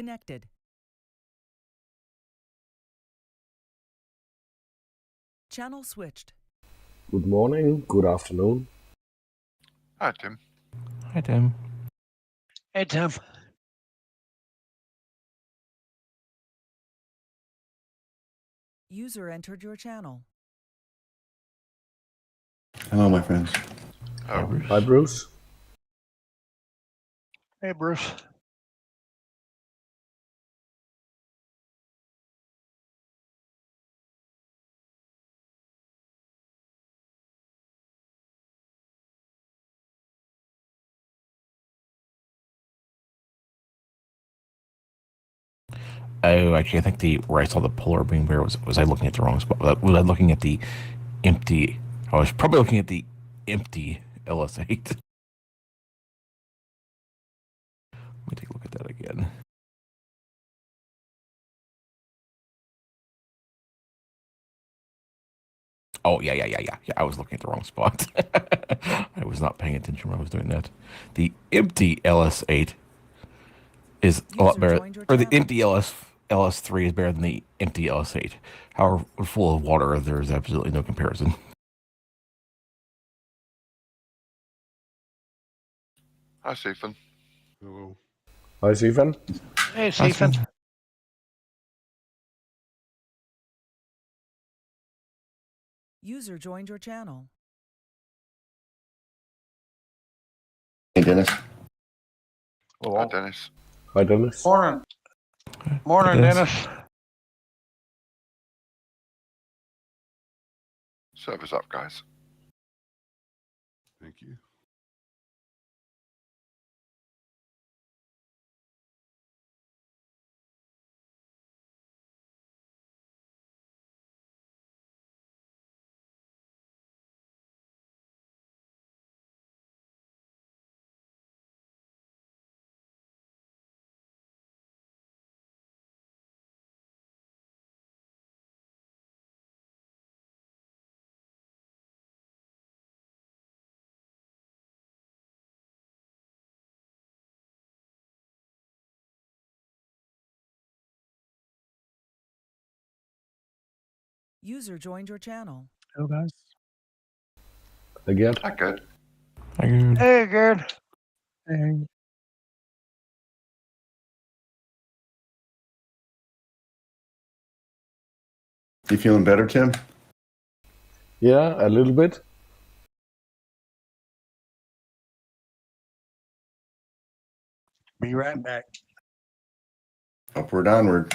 connected. Channel switched. Good morning, good afternoon. Hi, Tim. Hi, Tim. Hey, Tim. User entered your channel. Hello, my friends. Oh, Hi, Bruce. Hey, Bruce. Oh, actually, I think where I saw the polar beam bear was I looking at the wrong spot? Was I looking at the empty? I was probably looking at the empty LS8. Let me take a look at that again. Oh, yeah. I was looking at the wrong spot. I was not paying attention when I was doing that. The empty LS8 is a lot better, or the empty LS3 is better than the empty LS8. However, full of water, there is absolutely no comparison. hi, Stephen. Hello. Hi, Stephen. Hey, Stephen. User joined your channel. Hey, Dennis. Hi, Hello. Dennis. Hi, Dennis. Morning. Morning, Dennis. Server's up, guys. Thank you. User joined your channel. Hello, guys. Again. Hi, good. Hey, good. Hey. You feeling better, Tim? Yeah, a little bit. Be right back. Upward, onward.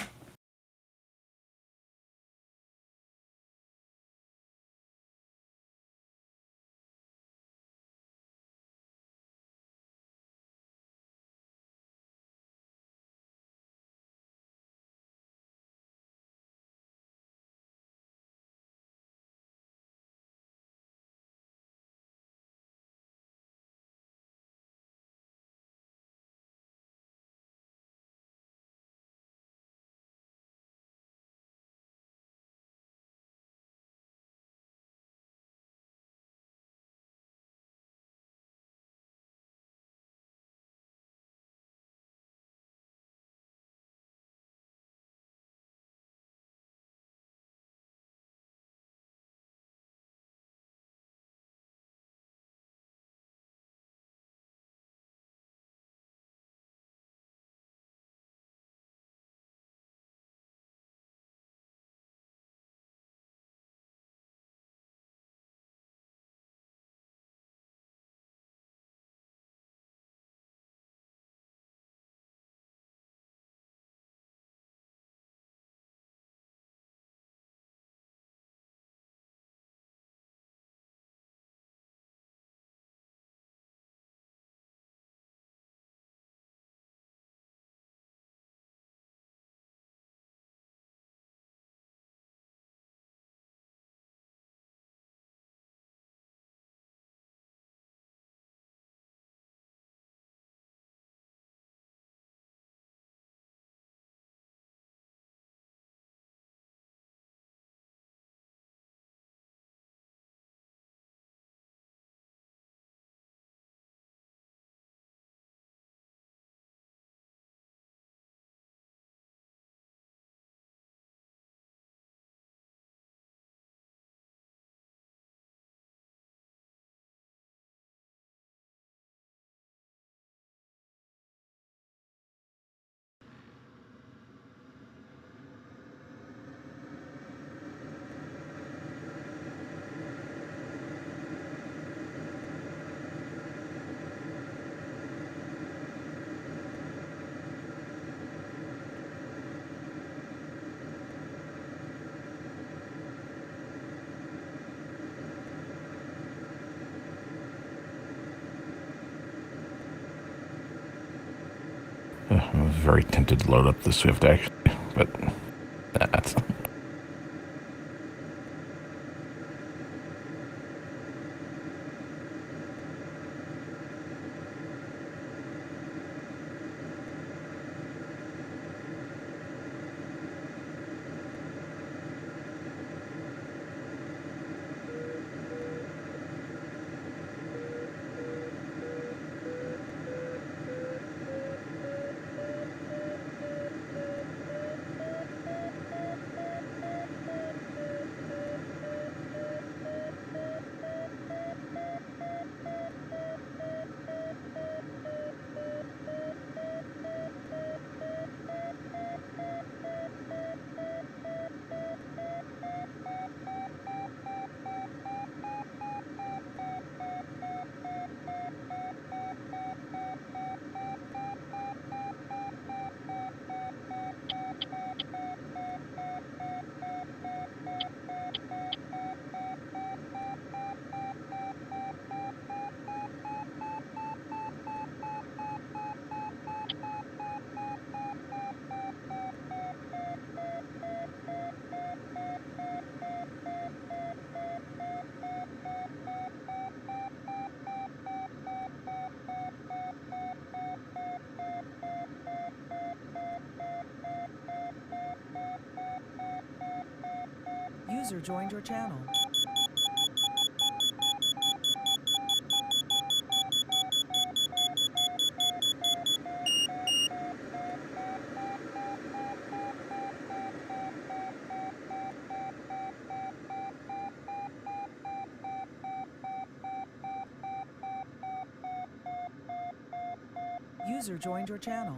I was very tempted to load up the Swift actually, but that's. User joined your channel. User joined your channel.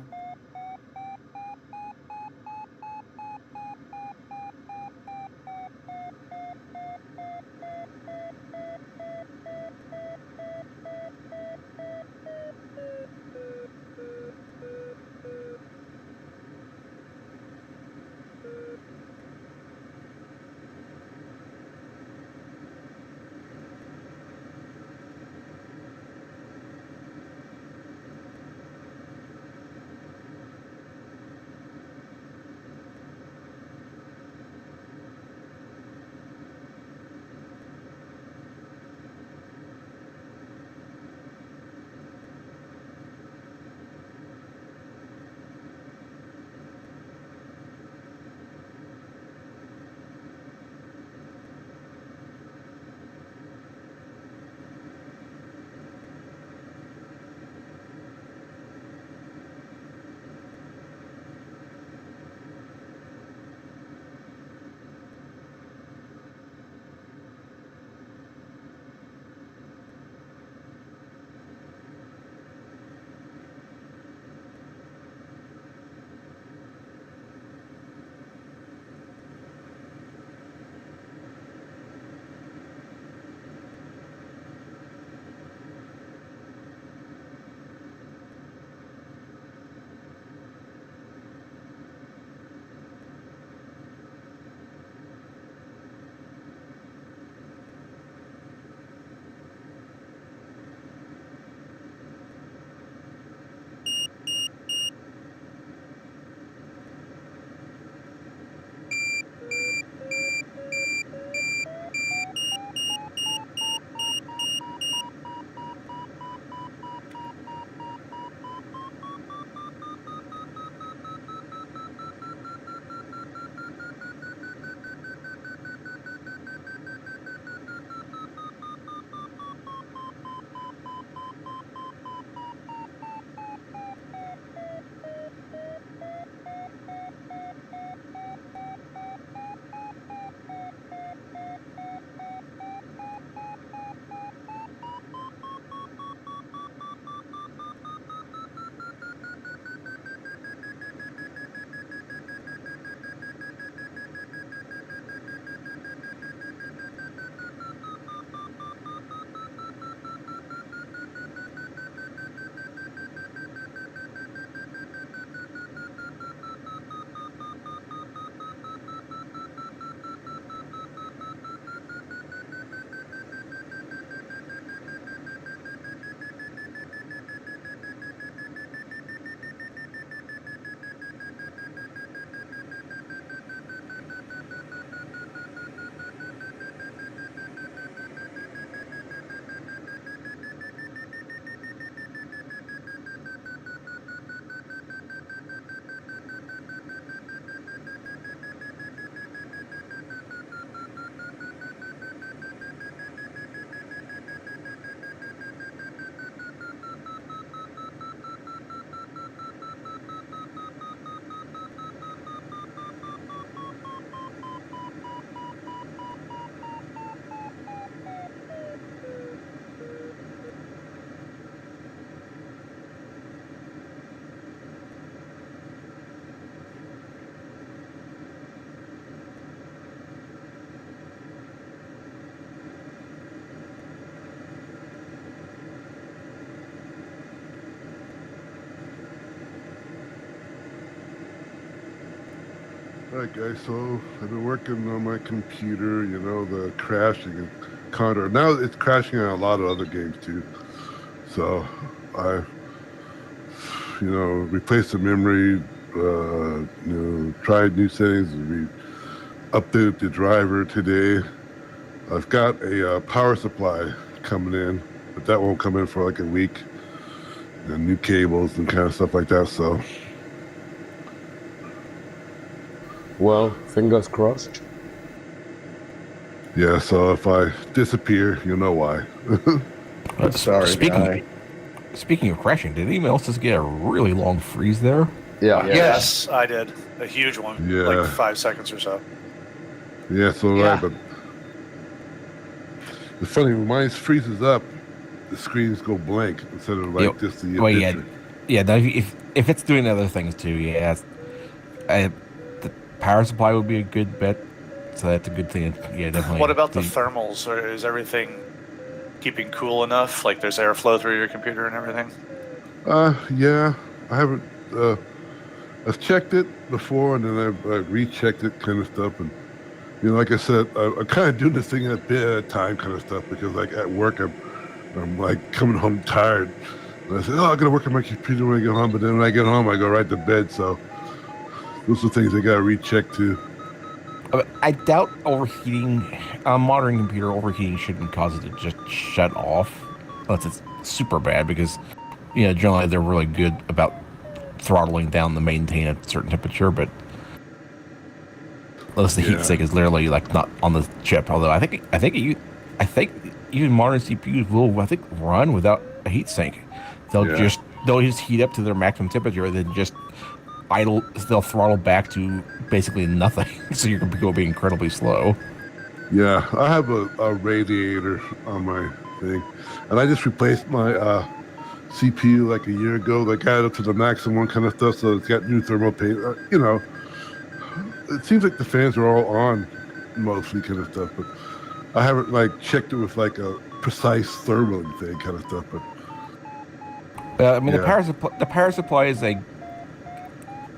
Alright guys, so I've been working on my computer, you know, the crashing and Condor. Now it's crashing on a lot of other games too. So I, you know, replaced the memory, you know, tried new settings, we updated the driver today. I've got a power supply coming in, but that won't come in for like a week. And new cables and kind of stuff like that, so. Well, fingers crossed. Yeah, so if I disappear, you'll know why. Sorry, guy. Speaking of crashing, did anyone else just get a really long freeze there? Yeah. Yes, I did. A huge one. Yeah. Like 5 seconds or so. Yeah, so Yeah. right, but it's funny, when mine freezes up, the screens go blank instead of like just the well, picture. yeah. No, if it's doing other things too, yeah. The power supply would be a good bet. So that's a good thing. Yeah, definitely. What about the thermals? Or is everything keeping cool enough? Like there's airflow through your computer and everything? Yeah, I haven't, I've checked it before and then I've rechecked it kind of stuff. And, you know, like I said, I'm kind of doing this thing a bit at a time kind of stuff because like at work, I'm like coming home tired. And I said, oh, I gotta work on my computer when I get home. But then when I get home, I go right to bed. So those are things I gotta recheck too. I doubt overheating. A modern computer overheating shouldn't cause it to just shut off, unless it's super bad. Because, you know, generally they're really good about throttling down to maintain a certain temperature. But unless the heat sink is literally like not on the chip. Although I think even modern CPUs will run without a heat sink. They'll just heat up to their maximum temperature and then just idle. They'll throttle back to basically nothing, so your computer will be incredibly slow. Yeah, I have a radiator on my thing, and I just replaced my CPU like a year ago. Like got it up to the maximum kind of stuff, so it's got new thermal paint. You know, it seems like the fans are all on mostly kind of stuff, but I haven't like checked it with like a precise thermal thing kind of stuff. But I mean, the power supply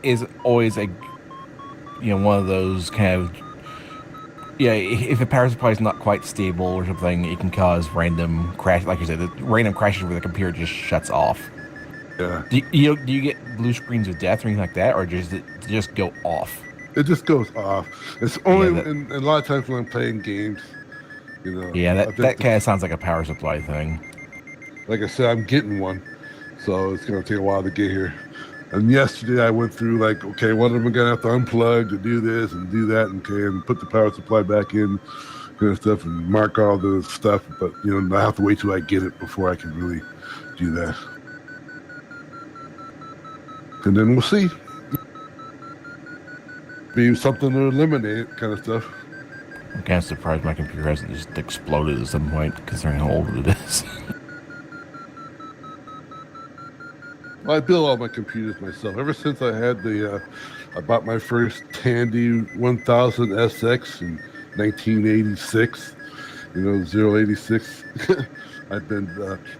is always a, you know, one of those kind of, yeah, if the power supply is not quite stable or something, it can cause random crash, like you said, the random crashes where the computer just shuts off. Yeah. Do you get blue screens of death or anything like that, or does it just go off? It just goes off. It's only in a lot of times when I'm playing games, you know. Yeah, that kind of sounds like a power supply thing. Like I said, I'm getting one, so it's gonna take a while to get here. And yesterday I went through like, okay, what am I gonna have to unplug to do this and do that, and okay, and put the power supply back in, kind of stuff, and mark all the stuff. But you know, I have to wait till I get it before I can really do that. And then we'll see. Be something to eliminate it, kind of stuff. I'm kind of surprised my computer hasn't just exploded at some point, considering how old it is. Well, I build all my computers myself. Ever since I had I bought my first Tandy 1000 SX in 1986. You know, 086. I've been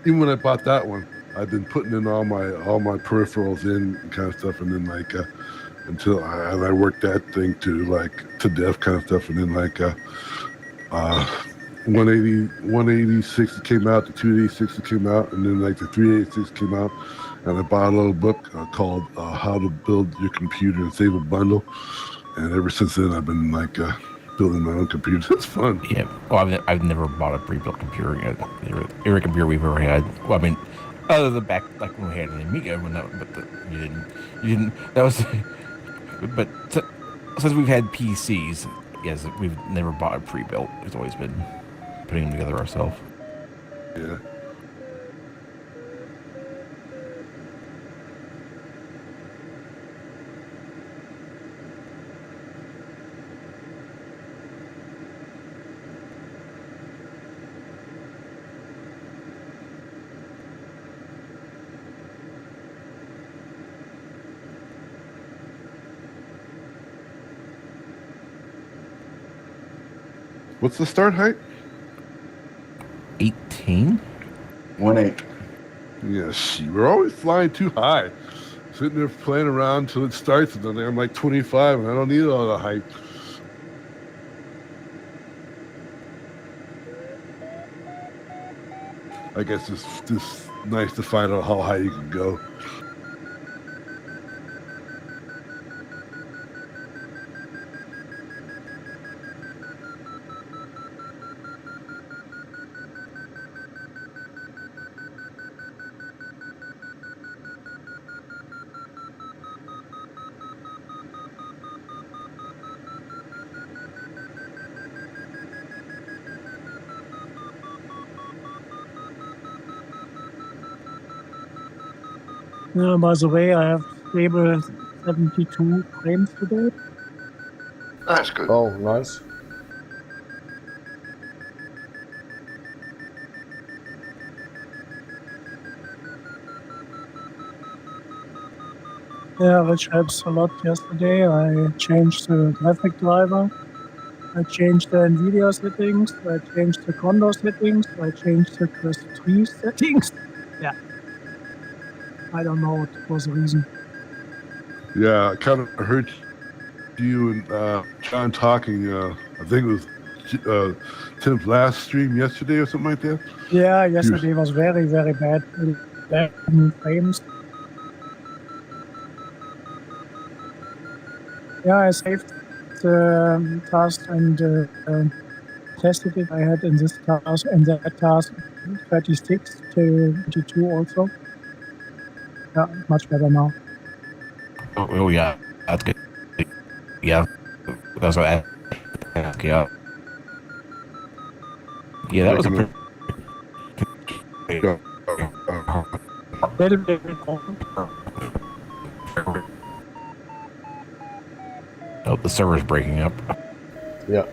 even when I bought that one, I've been putting in all my peripherals in kind of stuff, and then like until I worked that thing to death kind of stuff, and then like 186 came out, the 286 came out, and then like the 386 came out. And I bought a little book called How to Build Your Computer and Save a Bundle. And ever since then, I've been like building my own computers. It's fun. Yeah. Well, I've never bought a pre-built computer yet. Every computer we've ever had. Well, I mean, other than back like when we had an Amiga, you didn't. That was. But since we've had PCs, yes, we've never bought a pre-built. It's always been putting them together ourselves. Yeah. What's the start height? 18? 1.8. Yeah, we're always flying too high. sitting there playing around till it starts, and then I'm like 25, and I don't need all the hype. I guess it's just nice to find out how high you can go. By the way, I have stable 72 frames today. That's good. Oh, nice. Yeah, which helps a lot yesterday. I changed the graphic driver. I changed the NVIDIA settings. I changed the Condor settings. I changed the Quest 3 settings. Yeah. I don't know what was the reason. Yeah, I kind of heard you and John talking. I think it was Tim's last stream yesterday or something like that. Yeah, yesterday was very, very bad. 11 frames. Yeah, I saved the task and tested it. I had in this task and that task 36 to 22 also. Yeah, much better now. Oh yeah, that's good. Yeah, that's what I. Yeah. Yeah, that was a pretty. Little bit more. Oh, the server's breaking up. Yeah.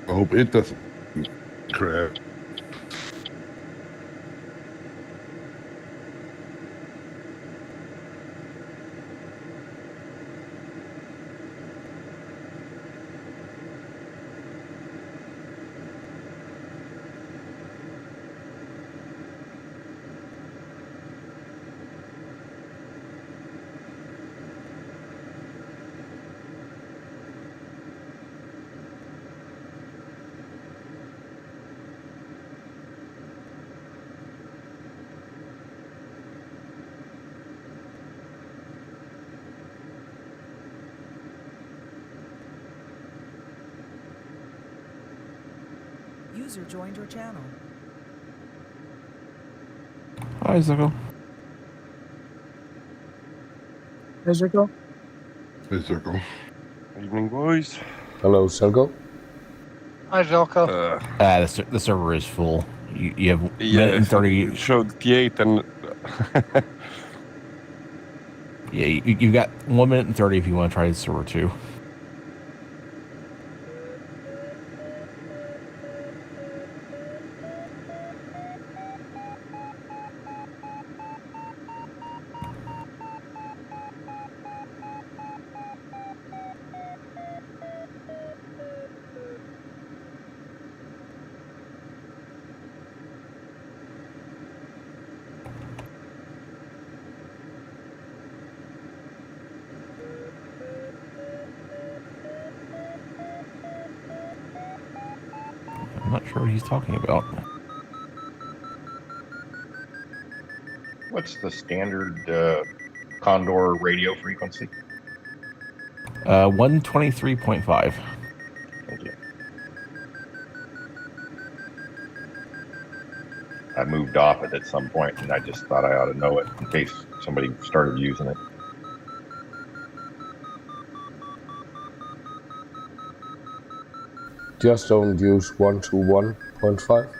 I hope it doesn't crash. User joined your channel. Hi, Zuko. There you go. Hey, Circle. Evening, boys. Hello, Selgo. Hi, Zelko. The server is full. You have Yeah, minute and 30. it showed T8 and Yeah, you've got 1 minute and 30 if you want to try the server too. I'm not sure what he's talking about. What's the standard Condor radio frequency? 123.5. Thank you. I moved off it at some point, and I just thought I ought to know it in case somebody started using it. Just don't use 121.5.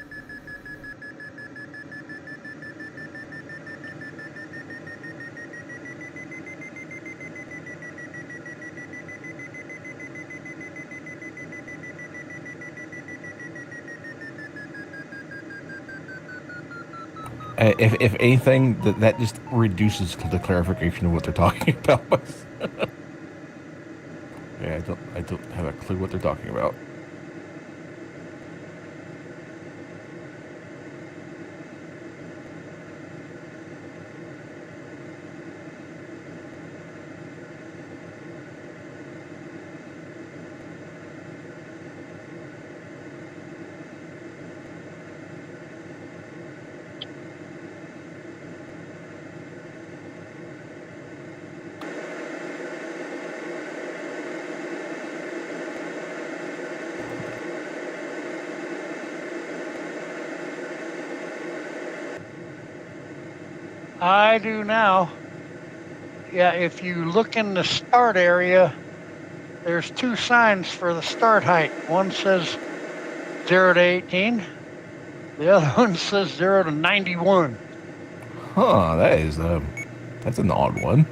If anything, that just reduces the clarification of what they're talking about. Yeah, I don't have a clue what they're talking about. I do now. Yeah, if you look in the start area, there's two signs for the start height. One says 0 to 18. The other one says 0 to 91. Huh, that's an odd one.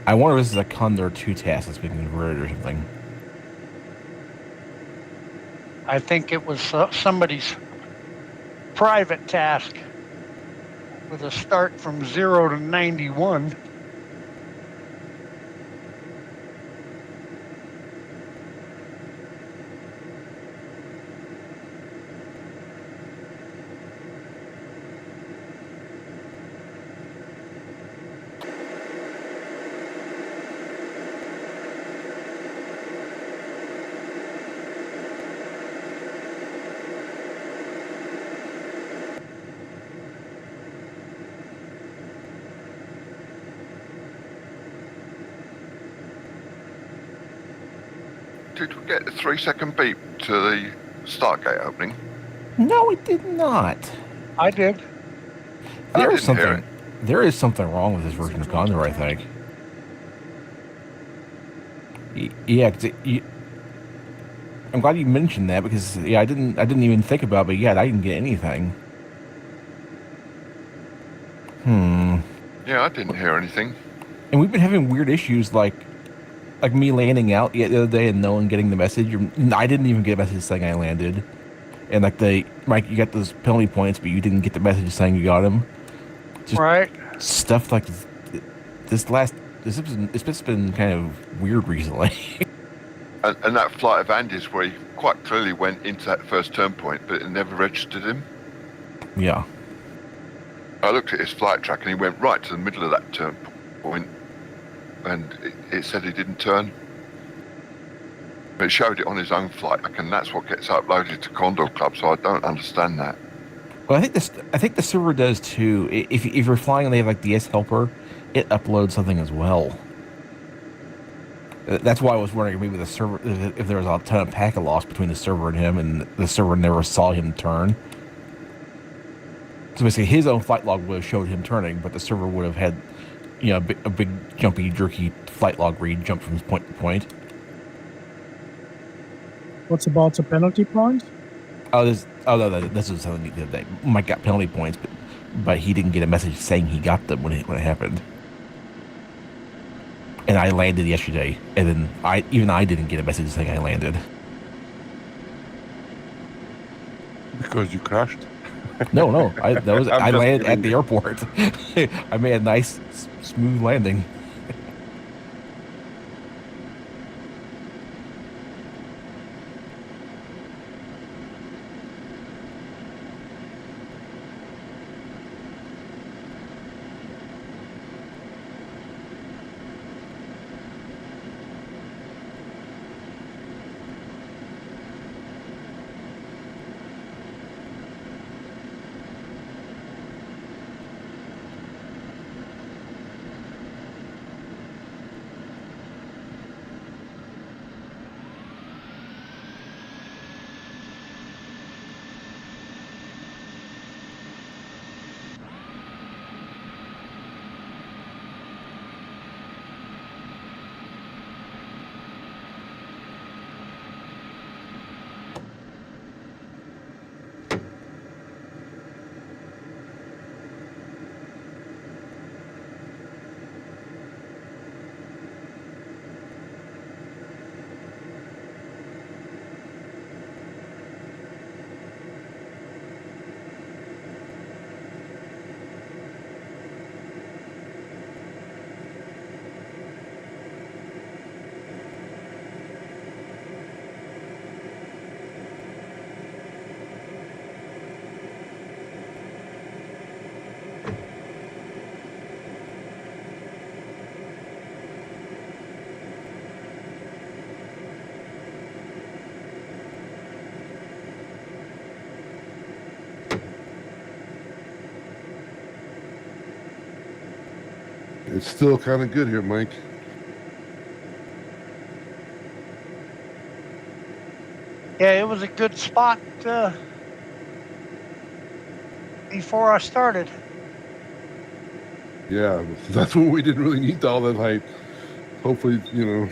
I wonder if this is a Condor3 task that's been converted or something. I think it was somebody's private task with a start from 0 to 91. Did we get a 3-second beep to the start gate opening? No, it did not. I did. There is didn't hear something. There is something wrong with this version of Condor, I think. Yeah, I'm glad you mentioned that because I didn't even think about it, but yeah, I didn't get anything. Yeah, I didn't hear anything. And we've been having weird issues like me landing out the other day and no one getting the message. I didn't even get a message saying I landed. And Mike, you got those penalty points, but you didn't get the message saying you got them. Just right. Stuff like it's just been kind of weird recently. And that flight of Andy's where he quite clearly went into that first turn point, but it never registered him. Yeah. I looked at his flight track and he went right to the middle of that turn point, and it said he didn't turn. It showed it on his own flight track, and that's what gets uploaded to Condor Club. So I don't understand that. Well, I think the server does too. If you're flying and they have like the S helper, it uploads something as well. That's why I was wondering maybe the server, if there was a ton of packet loss between the server and him, and the server never saw him turn. So basically, his own flight log would have showed him turning, but the server would have had, a big jumpy, jerky flight log read jump from point to point. What's about the penalty points? This was something the other day. Mike got penalty points, but he didn't get a message saying he got them when it happened. And I landed yesterday, and then I didn't get a message saying I landed. Because you crashed? No. I landed at the airport. I made a nice, smooth landing. It's still kind of good here, Mike. Yeah, it was a good spot before I started. Yeah, that's when we didn't really need all that height. Hopefully, you know,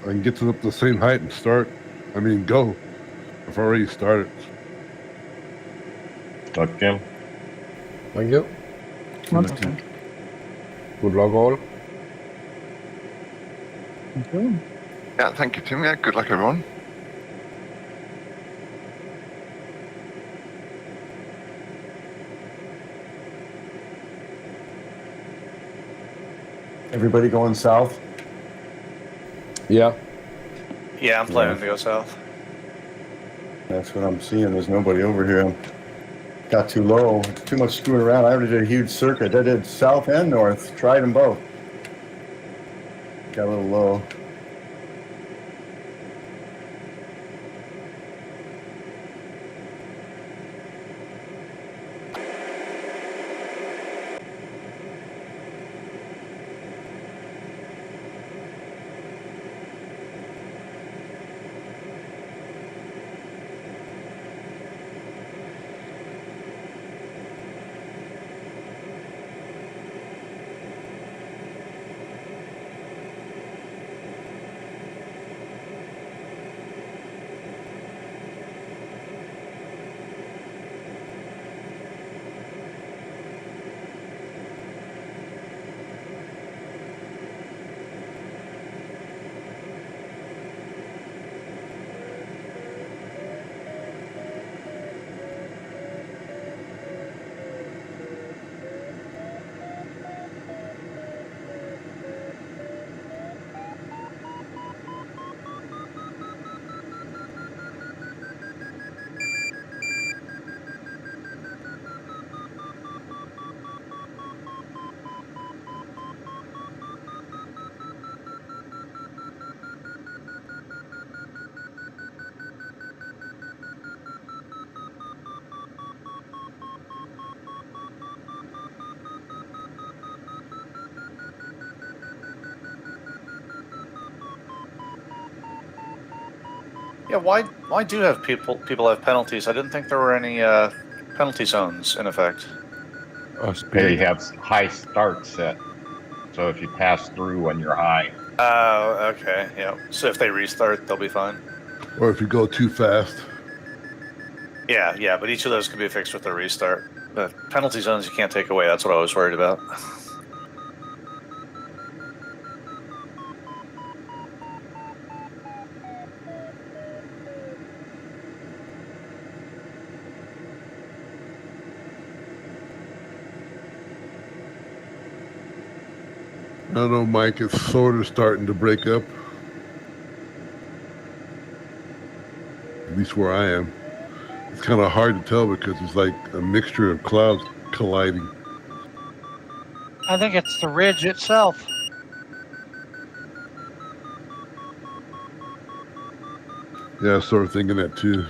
I can get to the same height and start. I mean, go. I've already started. Luck, Jim. Thank you. Okay. Good luck all. Thank you. Yeah, thank you, Tim. Yeah, good luck, everyone. Everybody going south? Yeah. Yeah, I'm planning to go south. That's what I'm seeing. There's nobody over here. Got too low. Too much screwing around. I already did a huge circuit. I did south and north. Tried them both. Got a little low. Yeah, why do have people have penalties? I didn't think there were any penalty zones in effect. They have high start set. So if you pass through when you're high. Oh, okay, yeah. So if they restart, they'll be fine. Or if you go too fast. Yeah, but each of those can be fixed with a restart. The penalty zones you can't take away. That's what I was worried about. I don't know, Mike. It's sort of starting to break up. At least where I am. It's kind of hard to tell because it's like a mixture of clouds colliding. I think it's the ridge itself. Yeah, I was sort of thinking that too.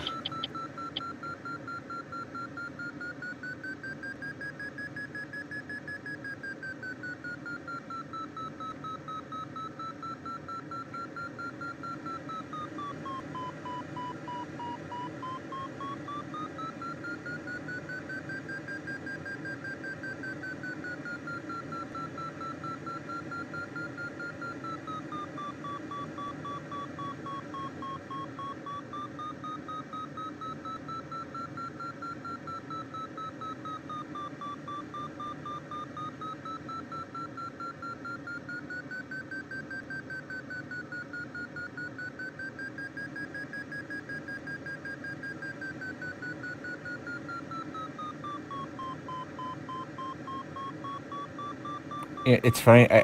It's funny. I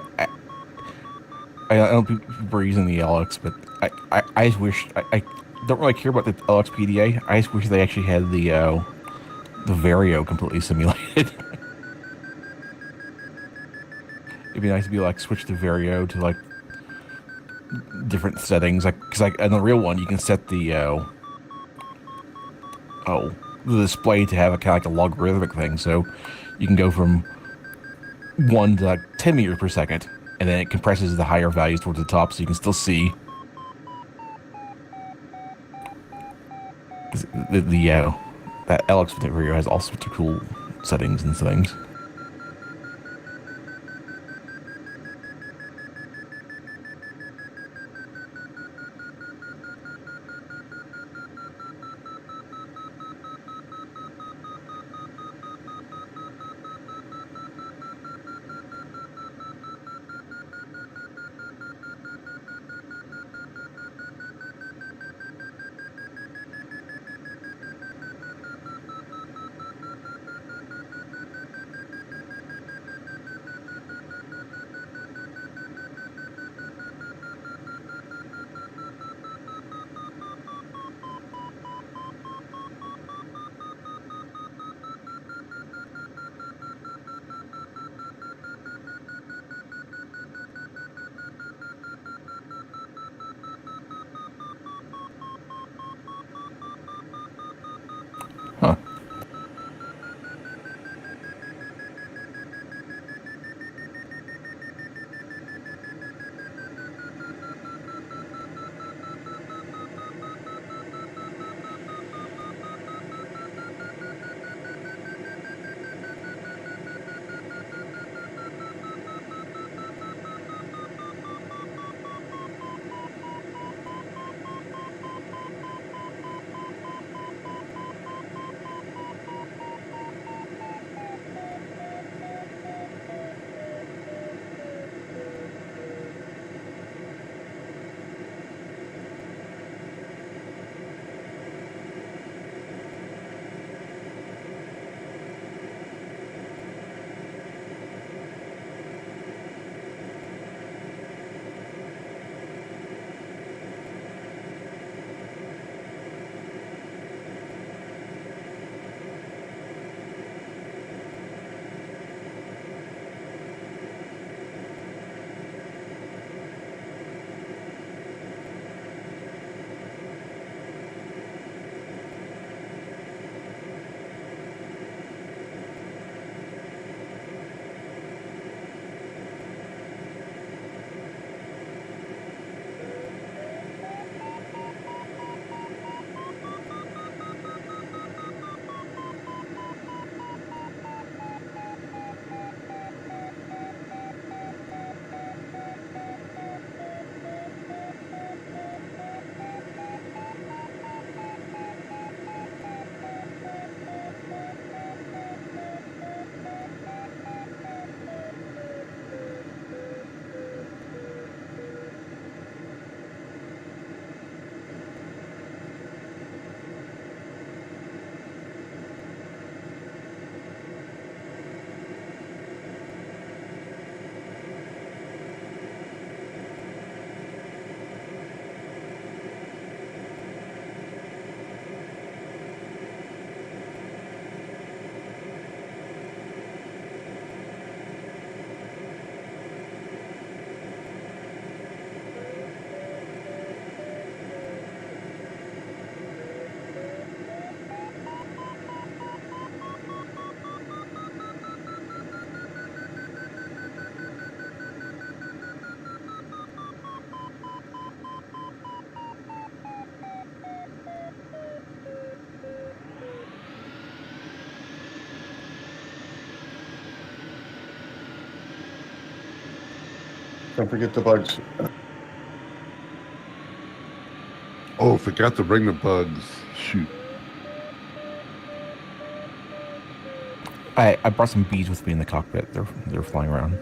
don't know if people are using the LX, but I just wish I don't really care about the LX PDA. I just wish they actually had the Vario completely simulated. It'd be nice to be like switch the Vario to like different settings, like because like on the real one you can set the the display to have a kind of like a logarithmic thing, so you can go from 1 to like 10 meters per second, and then it compresses the higher values towards the top, so you can still see that LX Vario has all sorts of cool settings and things. Don't forget the bugs. Oh, forgot to bring the bugs. Shoot. I brought some bees with me in the cockpit. They're flying around.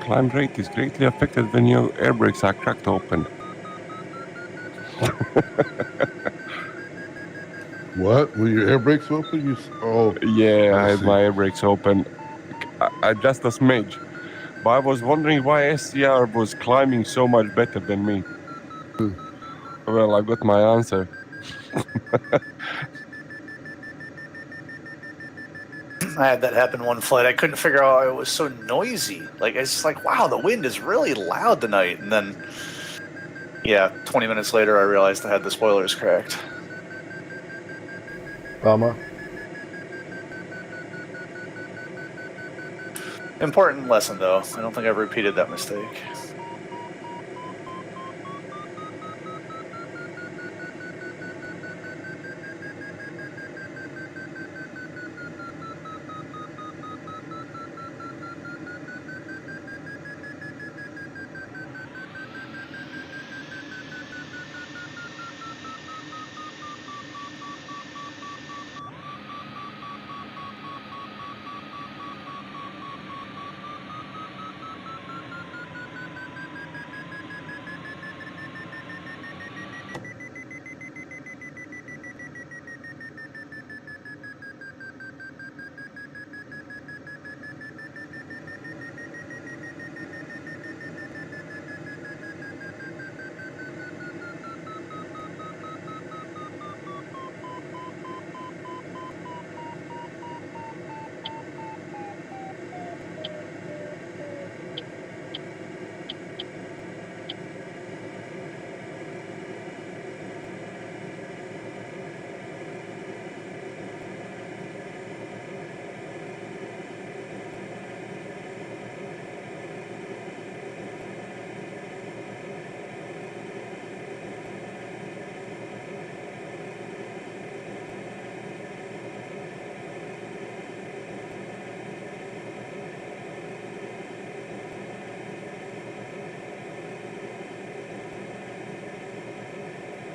Climb rate is greatly affected when your air brakes are cracked open. What? When your air brakes open? Oh, Yeah, I I had see. my air brakes open. I just a smidge. But I was wondering why SCR was climbing so much better than me. Well, I got my answer. I had that happen one flight. I couldn't figure out why it was so noisy. Like, it's just like, wow, the wind is really loud tonight. And then, yeah, 20 minutes later, I realized I had the spoilers cracked. Bummer. Important lesson, though. I don't think I've repeated that mistake.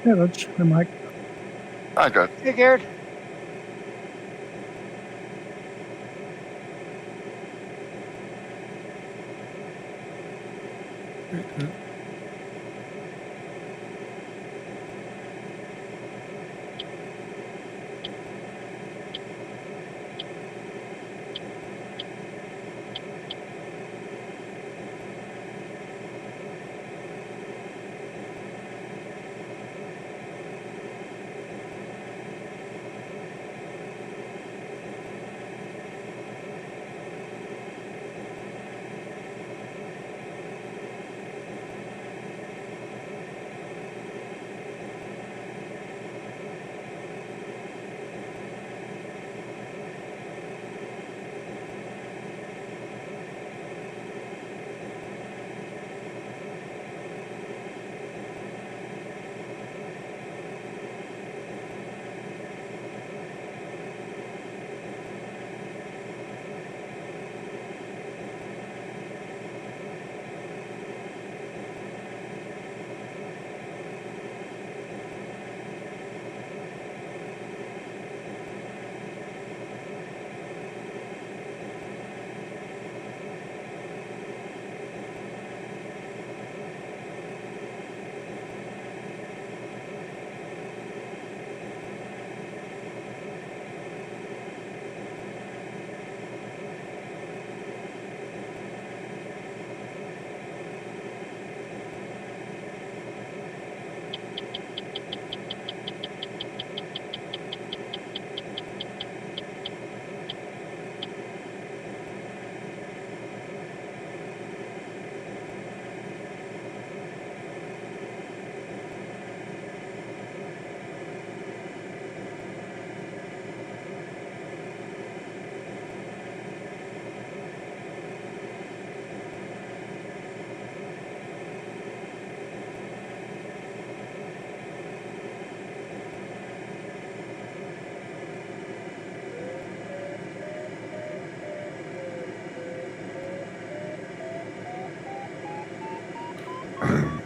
Hey, Rich. Hey, Mike. I got Hey, Garrett.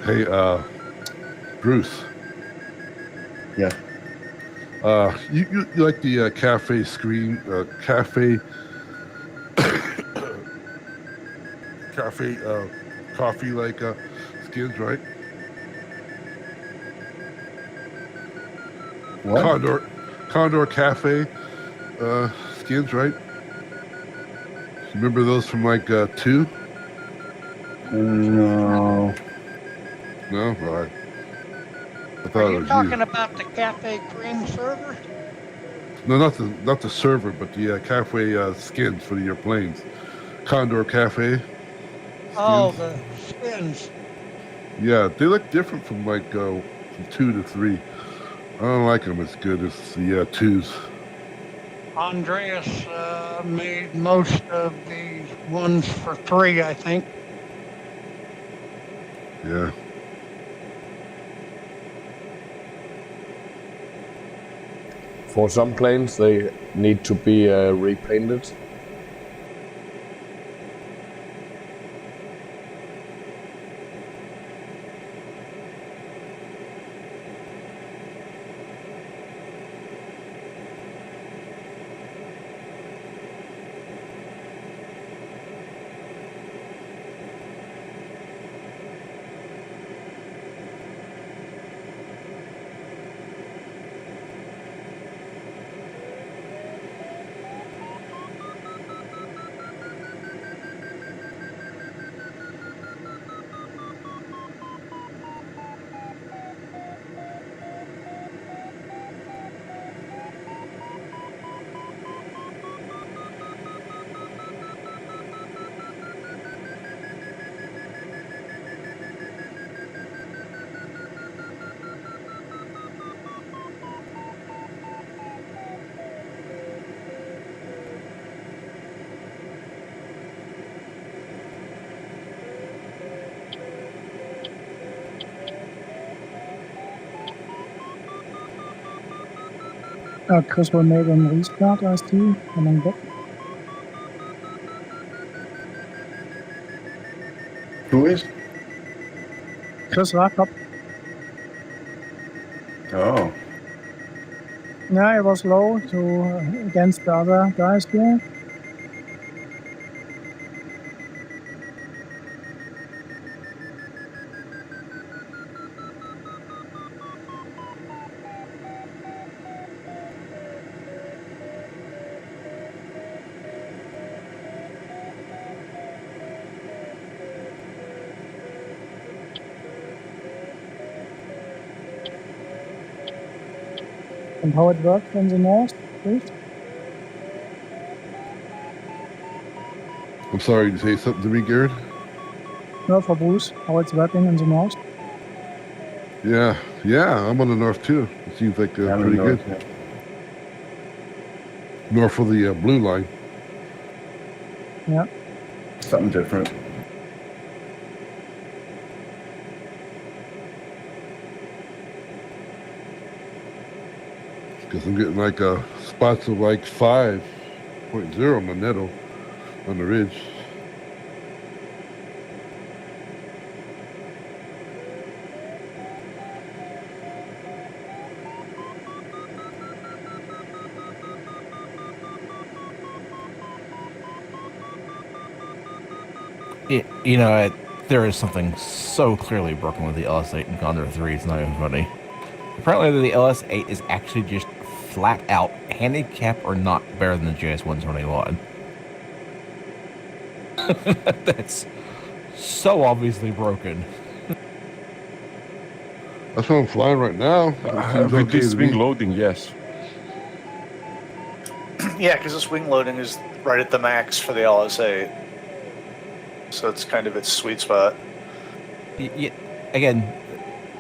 Hey, Bruce. Yeah. You like the cafe screen, cafe coffee like skins, right? What? Condor Cafe skins, right? Remember those from like 2? No. No, right. I thought Are it you was talking about the Cafe Cream server? No, not the server, but the cafe skins for your planes. Condor Cafe skins. Oh, the skins. Yeah, they look different from like from 2 to 3. I don't like them as good as the 2s. Andreas made most of the ones for 3, I think. Yeah. For some planes, they need to be repainted. Chris will make a restart, I see. And I'm back. Who is? Chris Rakob. Oh. Yeah, it was low to against the other guys here. And how it works in the north, please? I'm sorry, you say something to me, Garrett? No, for Bruce, how it's working in the north. Yeah, I'm on the north too. It seems like I'm in pretty the good. north, yeah. North of the blue line. Yeah. Something different. Because I'm getting like spots of like 5.0 on the netto on the ridge. There is something so clearly broken with the LS8 and Condor3. It's not even funny. Apparently, the LS8 is actually just flat out, handicap or not, better than the JS121. That's so obviously broken. That's what I'm flying right now. With this wing loading, yes. Yeah, because this wing loading is right at the max for the LS8. So it's kind of its sweet spot. Again,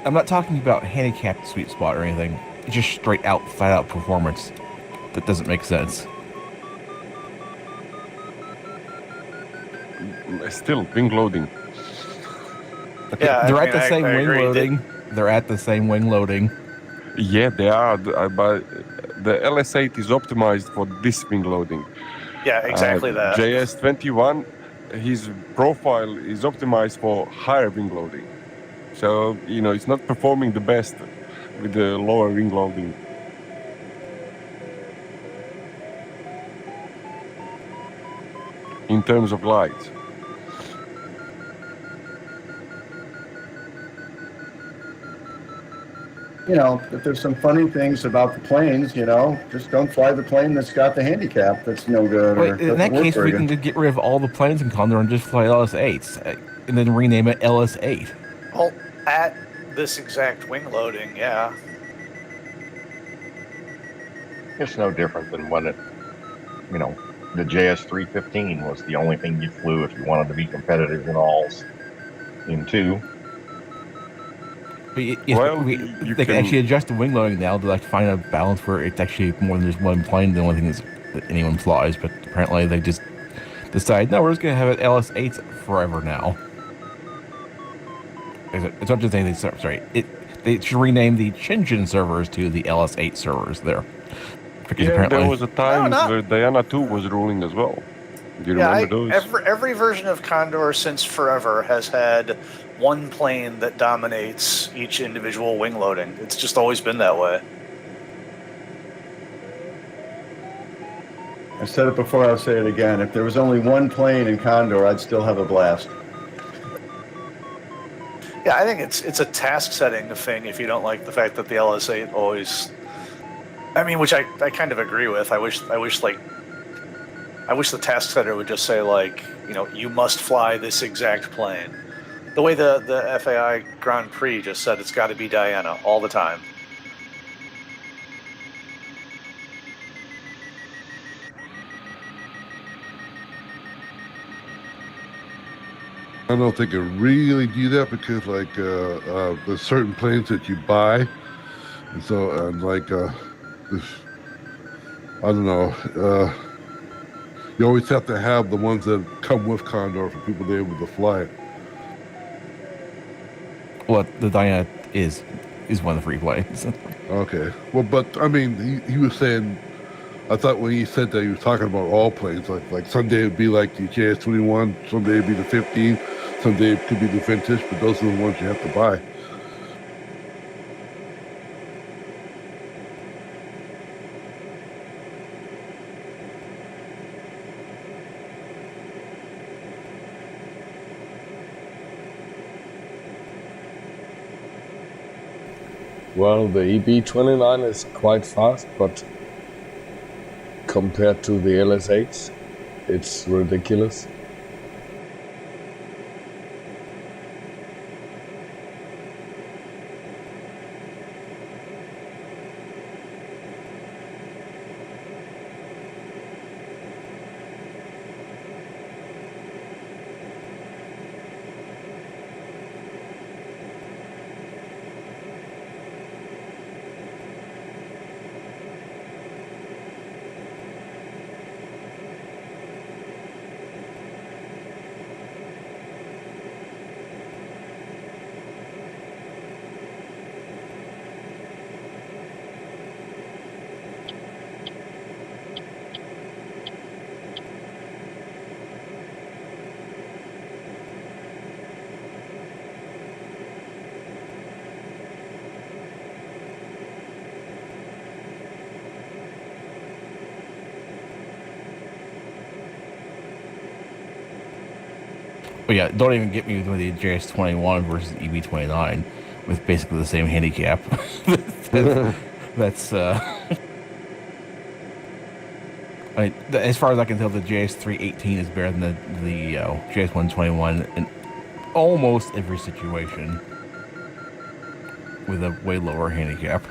I'm not talking about handicapped sweet spot or anything. It's just straight out, flat out performance. That doesn't make sense. Still, wing loading. Yeah, They're at the same wing loading. They're at the same wing loading. Yeah, they are, but the LS8 is optimized for this wing loading. Yeah, exactly that. JS21, his profile is optimized for higher wing loading. So, it's not performing the best with the lower wing loading. In terms of lights. If there's some funny things about the planes, just don't fly the plane that's got the handicap that's no good. Wait, in that case, we can just get rid of all the planes in Condor and just fly LS8s, and then rename it LS8. Well, at this exact wing loading, yeah. It's no different than when the JS315 was the only thing you flew if you wanted to be competitive in alls in 2. They can actually adjust the wing loading now to find a balance where it's actually more than just one plane. The only thing that anyone flies, but apparently they just decide, no, we're just gonna have it LS8s forever now. It's not just anything. Sorry, they should rename the Tchin Tchin servers to the LS8 servers there. Because apparently there was a time where Diana 2 was ruling as well. Do you remember those? Every version of Condor since forever has had one plane that dominates each individual wing loading. It's just always been that way. I said it before, I'll say it again. If there was only one plane in Condor, I'd still have a blast. Yeah, I think it's a task setting thing if you don't like the fact that the LS8 always... I mean, which I kind of agree with. I wish the task setter would just say, you must fly this exact plane. The way the FAI Grand Prix just said it's got to be Diana all the time. I don't know if they can really do that because there's certain planes that you buy, and so I don't know. You always have to have the ones that come with Condor for people to be able to fly it. Well, the Diana is one of the free planes. Okay. Well, but I mean, he was saying. I thought when he said that he was talking about all planes. Like someday it'd be like the JS21, someday it'd be the 15, someday it could be the vintage. But those are the ones you have to buy. Well, the EB29 is quite fast, but compared to the LS8, it's ridiculous. But yeah, don't even get me with the JS21 versus EB29 with basically the same handicap. That's I mean, as far as I can tell, the JS318 is better than the JS121 in almost every situation with a way lower handicap.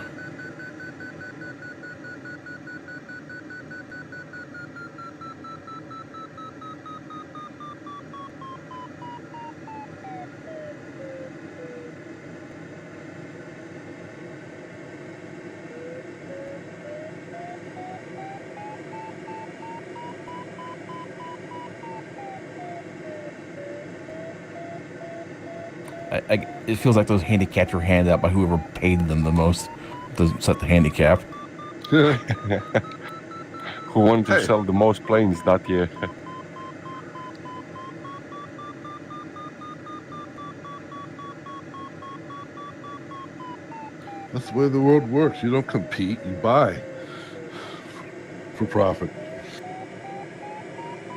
It feels like those handicaps were handed out by whoever paid them the most to set the handicap. Who wanted to sell the most planes that year? That's the way the world works. You don't compete, you buy for profit.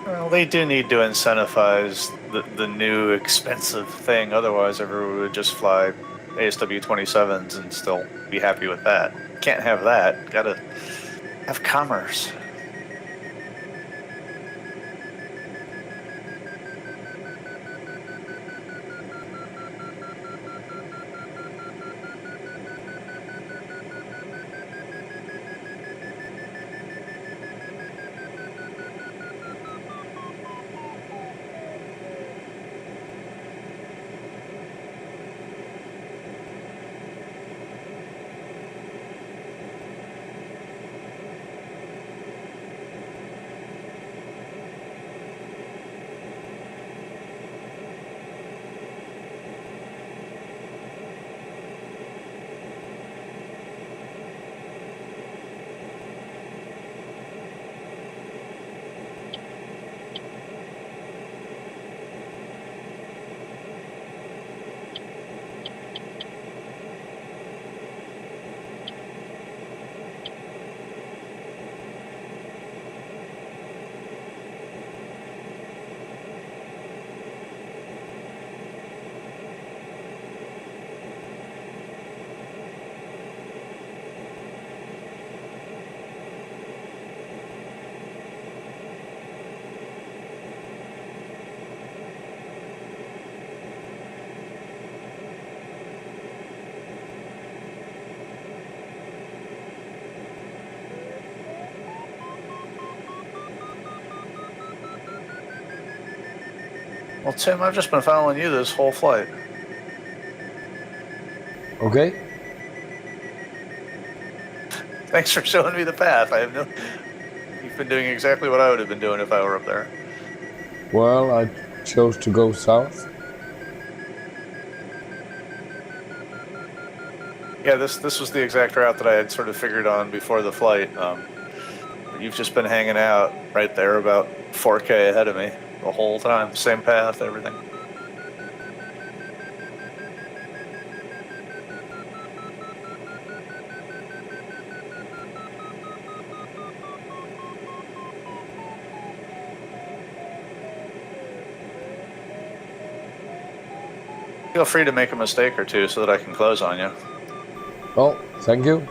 Well, they do need to incentivize the new expensive thing. Otherwise, everyone would just fly ASW 27s and still be happy with that. Can't have that. Gotta have commerce. Well, Tim, I've just been following you this whole flight. Okay. Thanks for showing me the path. You've been doing exactly what I would have been doing if I were up there. Well, I chose to go south. Yeah, this was the exact route that I had sort of figured on before the flight. You've just been hanging out right there about 4K ahead of me the whole time. Same path, everything. Feel free to make a mistake or two so that I can close on you. Well, thank you.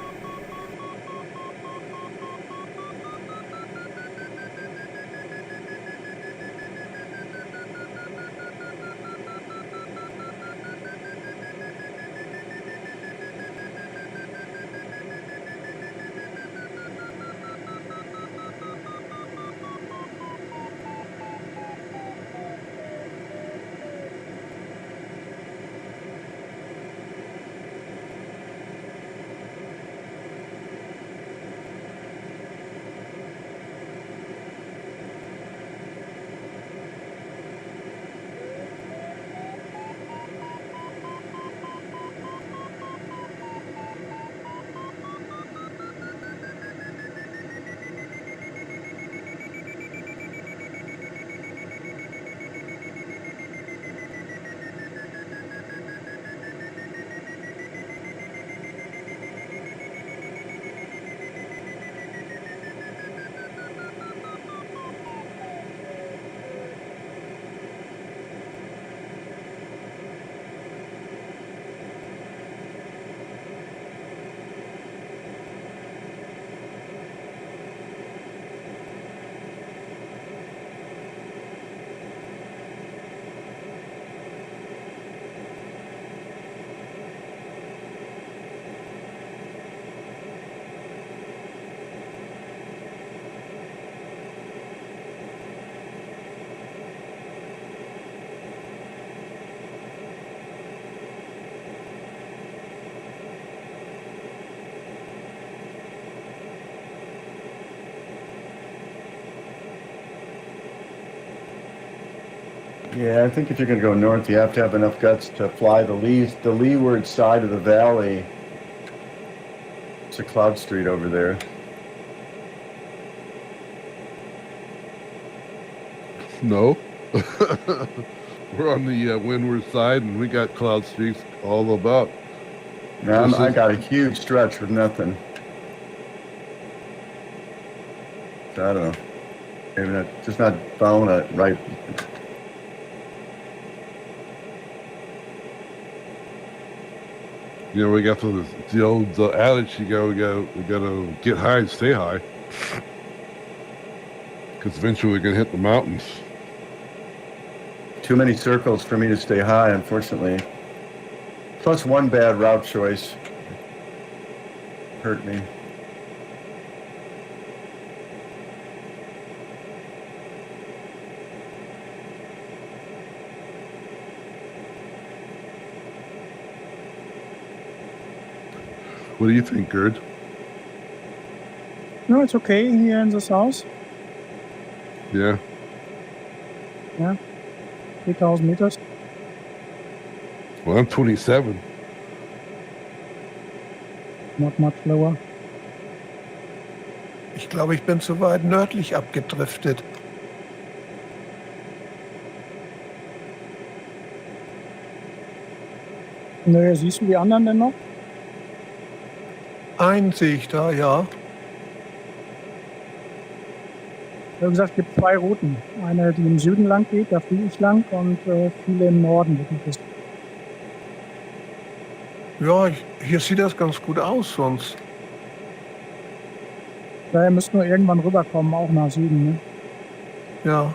Yeah, I think if you're going to go north, you have to have enough guts to fly the leeward side of the valley. It's a cloud street over there. No. We're on the windward side, and we got cloud streaks all about. I got a huge stretch with nothing. So I don't know. Maybe not, just not following it right. You know, we got the old adage, we gotta get high and stay high. Because eventually we're gonna hit the mountains. Too many circles for me to stay high, unfortunately. Plus one bad route choice hurt me. What do you think, Gerd? No, it's okay here in the south. Yeah. Yeah. 3,000 meters. Well, I'm 27. Not much lower. Ich glaube, ich bin zu weit nördlich abgedriftet. Nö, siehst du die anderen denn noch? Einen sehe ich da, ja. Wie gesagt, es gibt zwei Routen. Eine, die im Süden lang geht, da fliege ich lang, und viele im Norden. Ja, hier sieht das ganz gut aus sonst. Daher müssten wir irgendwann rüberkommen, auch nach Süden. Ne? Ja.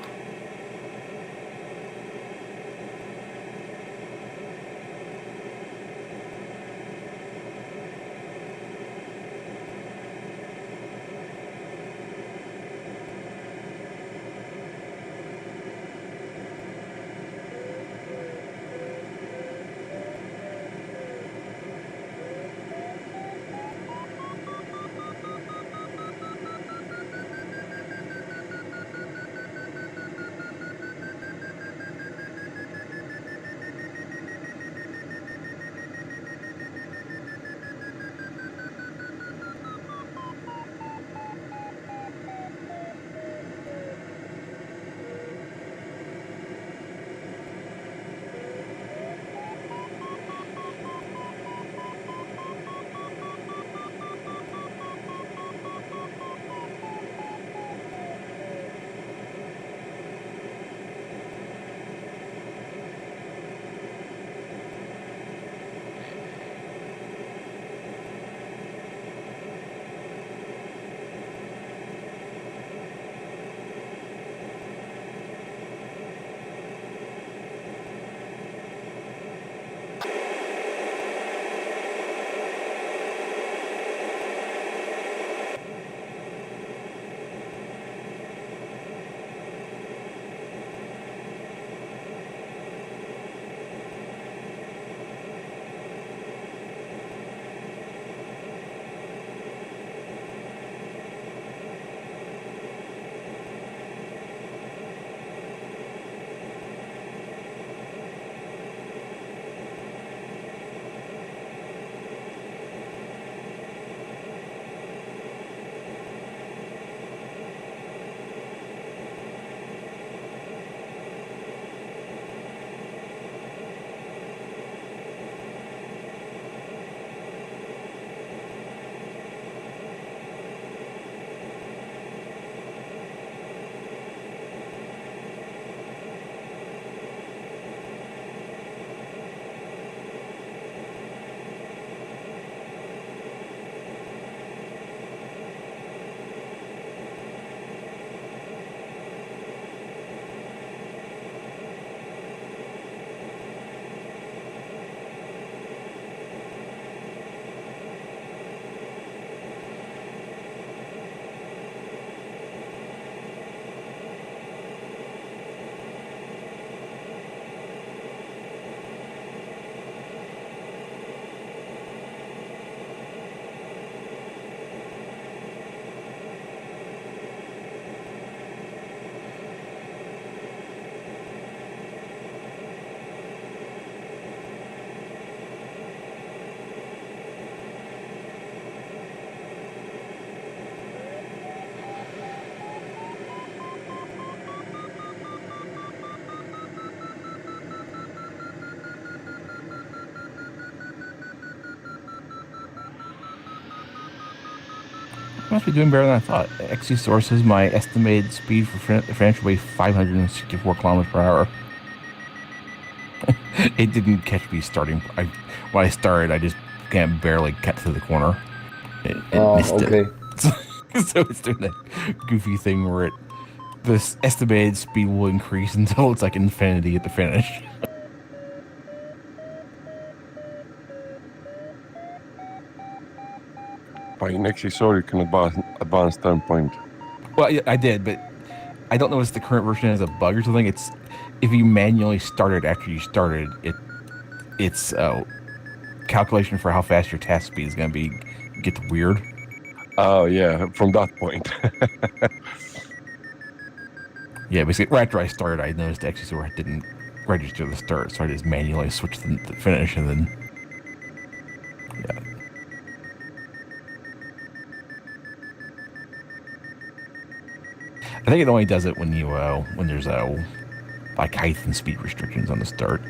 Must be doing better than I thought. XC sources my estimated speed for French way 564 kilometers per hour. It didn't catch me starting. When I started, I just can't barely cut to the corner. It missed okay. it. So it's doing that goofy thing where this estimated speed will increase until it's like infinity at the finish. By next you saw you can advance turnpoint. Well, yeah, I did, but I don't know if the current version has a bug or something. It's if you manually started after you started, it's calculation for how fast your task speed is going to be gets weird. Oh yeah, from that point. Yeah, basically right after I started, I noticed actually so I didn't register the start, so I just manually switched the finish, and then yeah. I think it only does it when you when there's like height and speed restrictions on the start.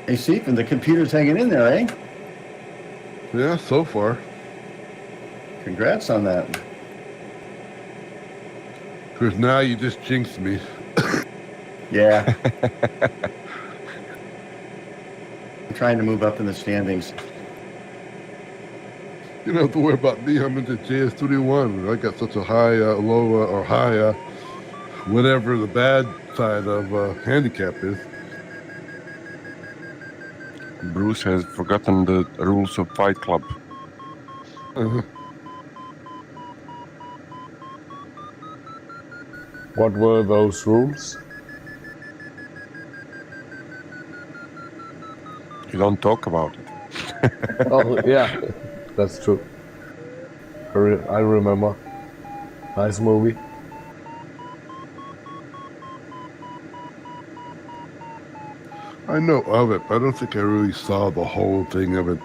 Hey, Stephen, the computer's hanging in there, eh? Yeah, so far. Congrats on that. Because now you just jinxed me. Yeah. I'm trying to move up in the standings. You don't have to worry about me. I'm into JS31. I got such a high, low, or high, whatever the bad side of handicap is. Bruce has forgotten the rules of Fight Club. What were those rules? You don't talk about it. Oh, yeah, that's true. I remember. Nice movie. I know of it, but I don't think I really saw the whole thing of it.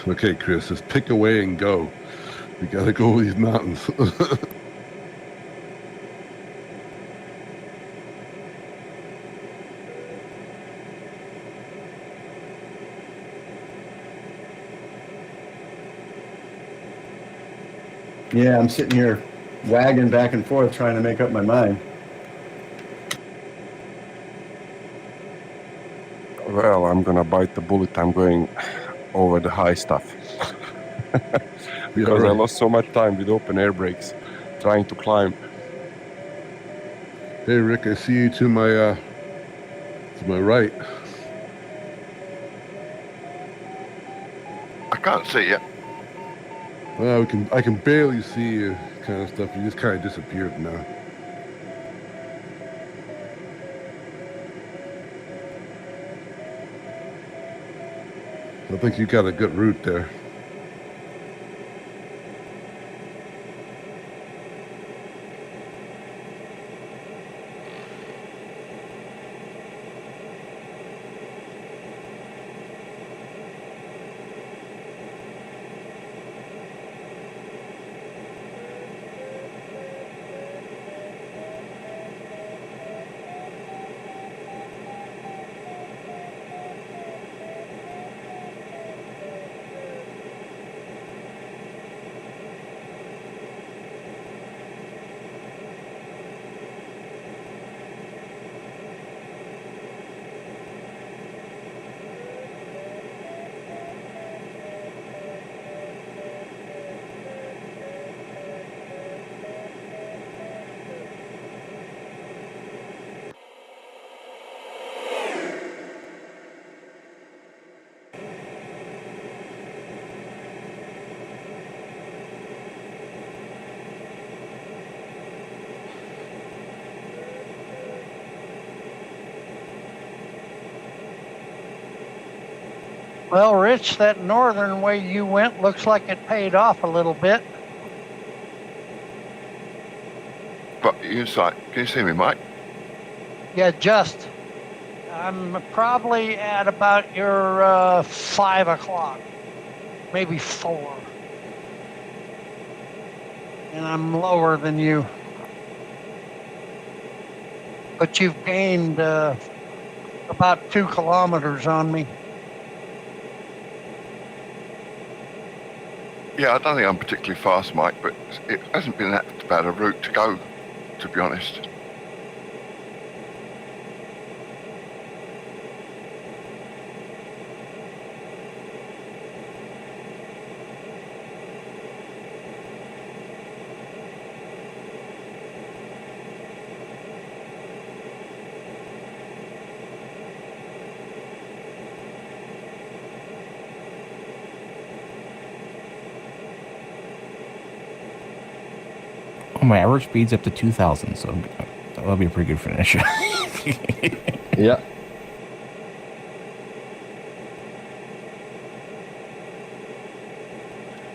Okay, Chris, just pick away and go. We gotta go over these mountains. Yeah, I'm sitting here wagging back and forth trying to make up my mind. Well, I'm gonna bite the bullet. I'm going over the high stuff. Because I lost so much time with open air brakes trying to climb. Hey, Rick, I see you to my right. I can't see you. Well, I can barely see you, kind of stuff. You just kind of disappeared now. I think you got a good route there. Well, Rich, that northern way you went looks like it paid off a little bit. But you inside. Can you see me, Mike? Yeah, just. I'm probably at about your 5 o'clock, maybe 4. And I'm lower than you. But you've gained about 2 kilometers on me. Yeah, I don't think I'm particularly fast, Mike, but it hasn't been that bad a route to go, to be honest. Oh, my average speed's up to 2,000, so that'll be a pretty good finish. Yeah.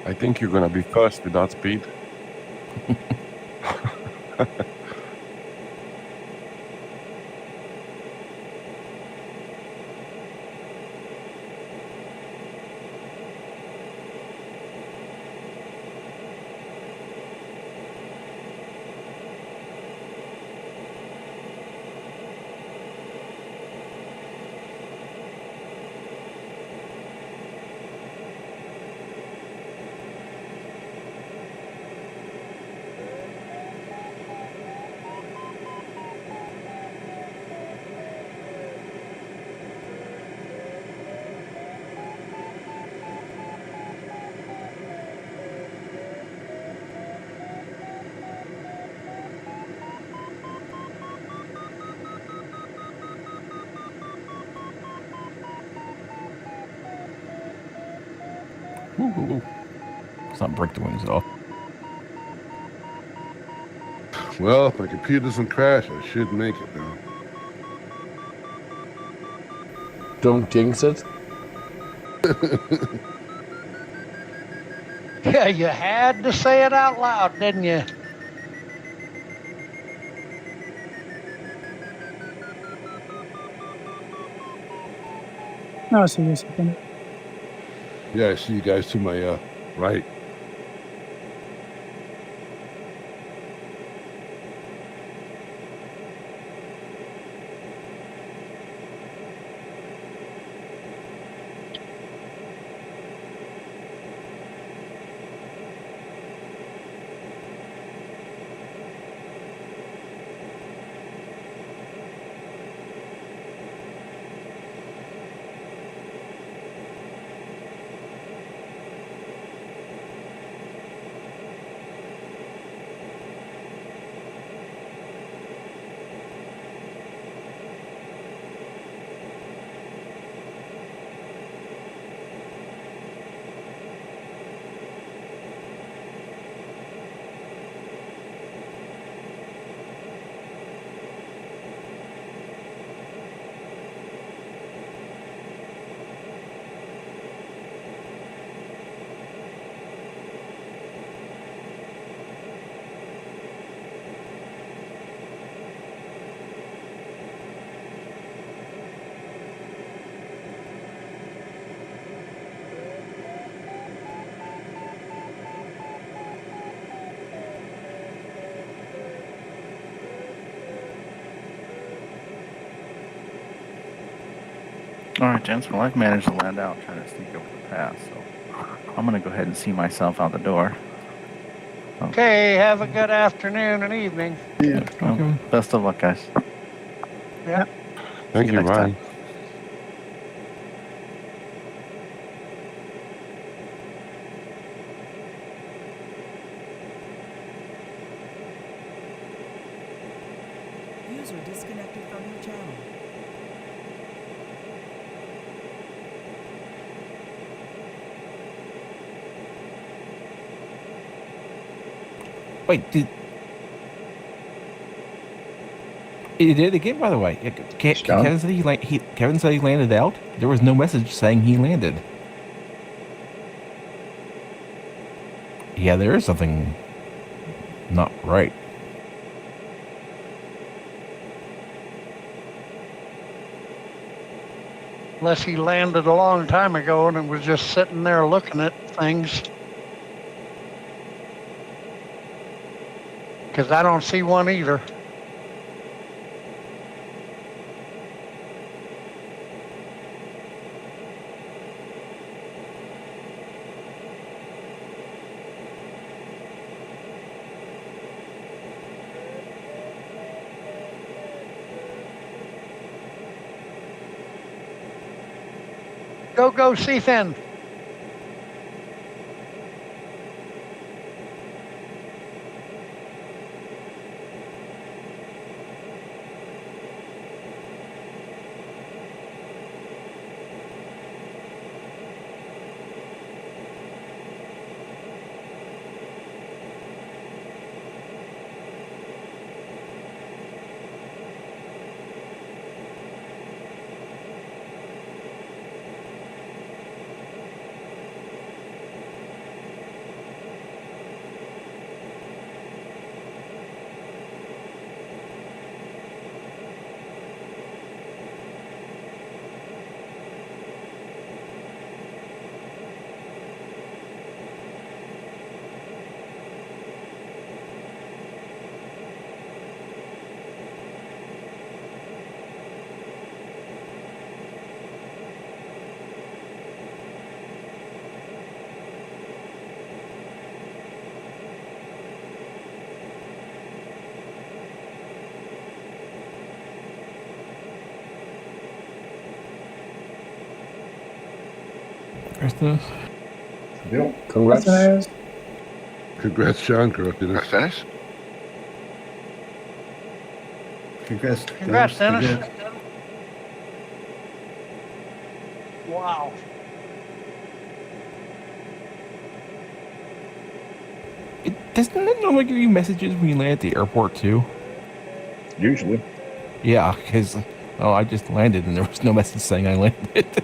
I think you're gonna be first with that speed. Ooh. Let's not break the wings off. Well, if my computer doesn't crash, I should make it now. Don't jinx it. Yeah, you had to say it out loud, didn't you? No, see you a second. Yeah, I see you guys to my right. All right, gents. Well, I've managed to land out trying to sneak over the pass, so I'm going to go ahead and see myself out the door. Okay, have a good afternoon and evening. Yeah. Well, best of luck, guys. Yeah. Thank See you, next bye. time. User disconnected from your channel. Wait, he did it again, by the way. Kevin said Kevin said he landed out. There was no message saying he landed. Yeah, there is something not right. Unless he landed a long time ago and was just sitting there looking at things. Because I don't see one either. Go, Seathan. Bill. Congrats. Dennis. Congrats, John. Congrats, Dennis. Congrats, Dennis. Wow. Doesn't it normally give you messages when you land at the airport too? Usually. Yeah, because I just landed and there was no message saying I landed.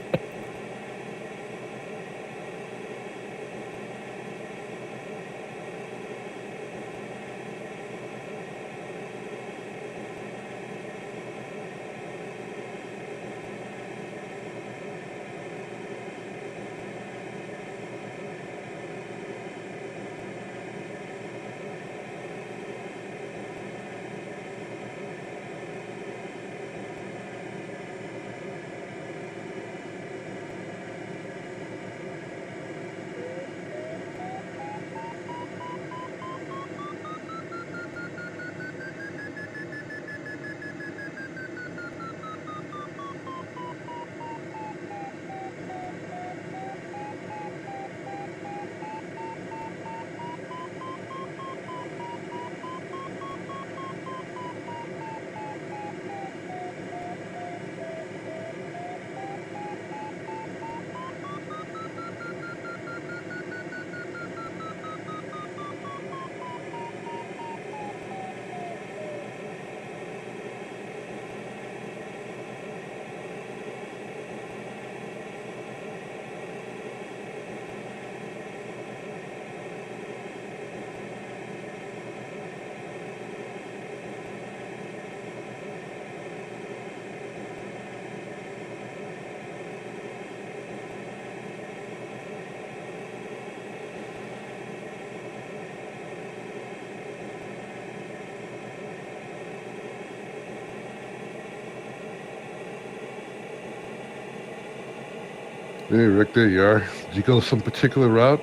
Hey, Rick, there you are. Did you go some particular route?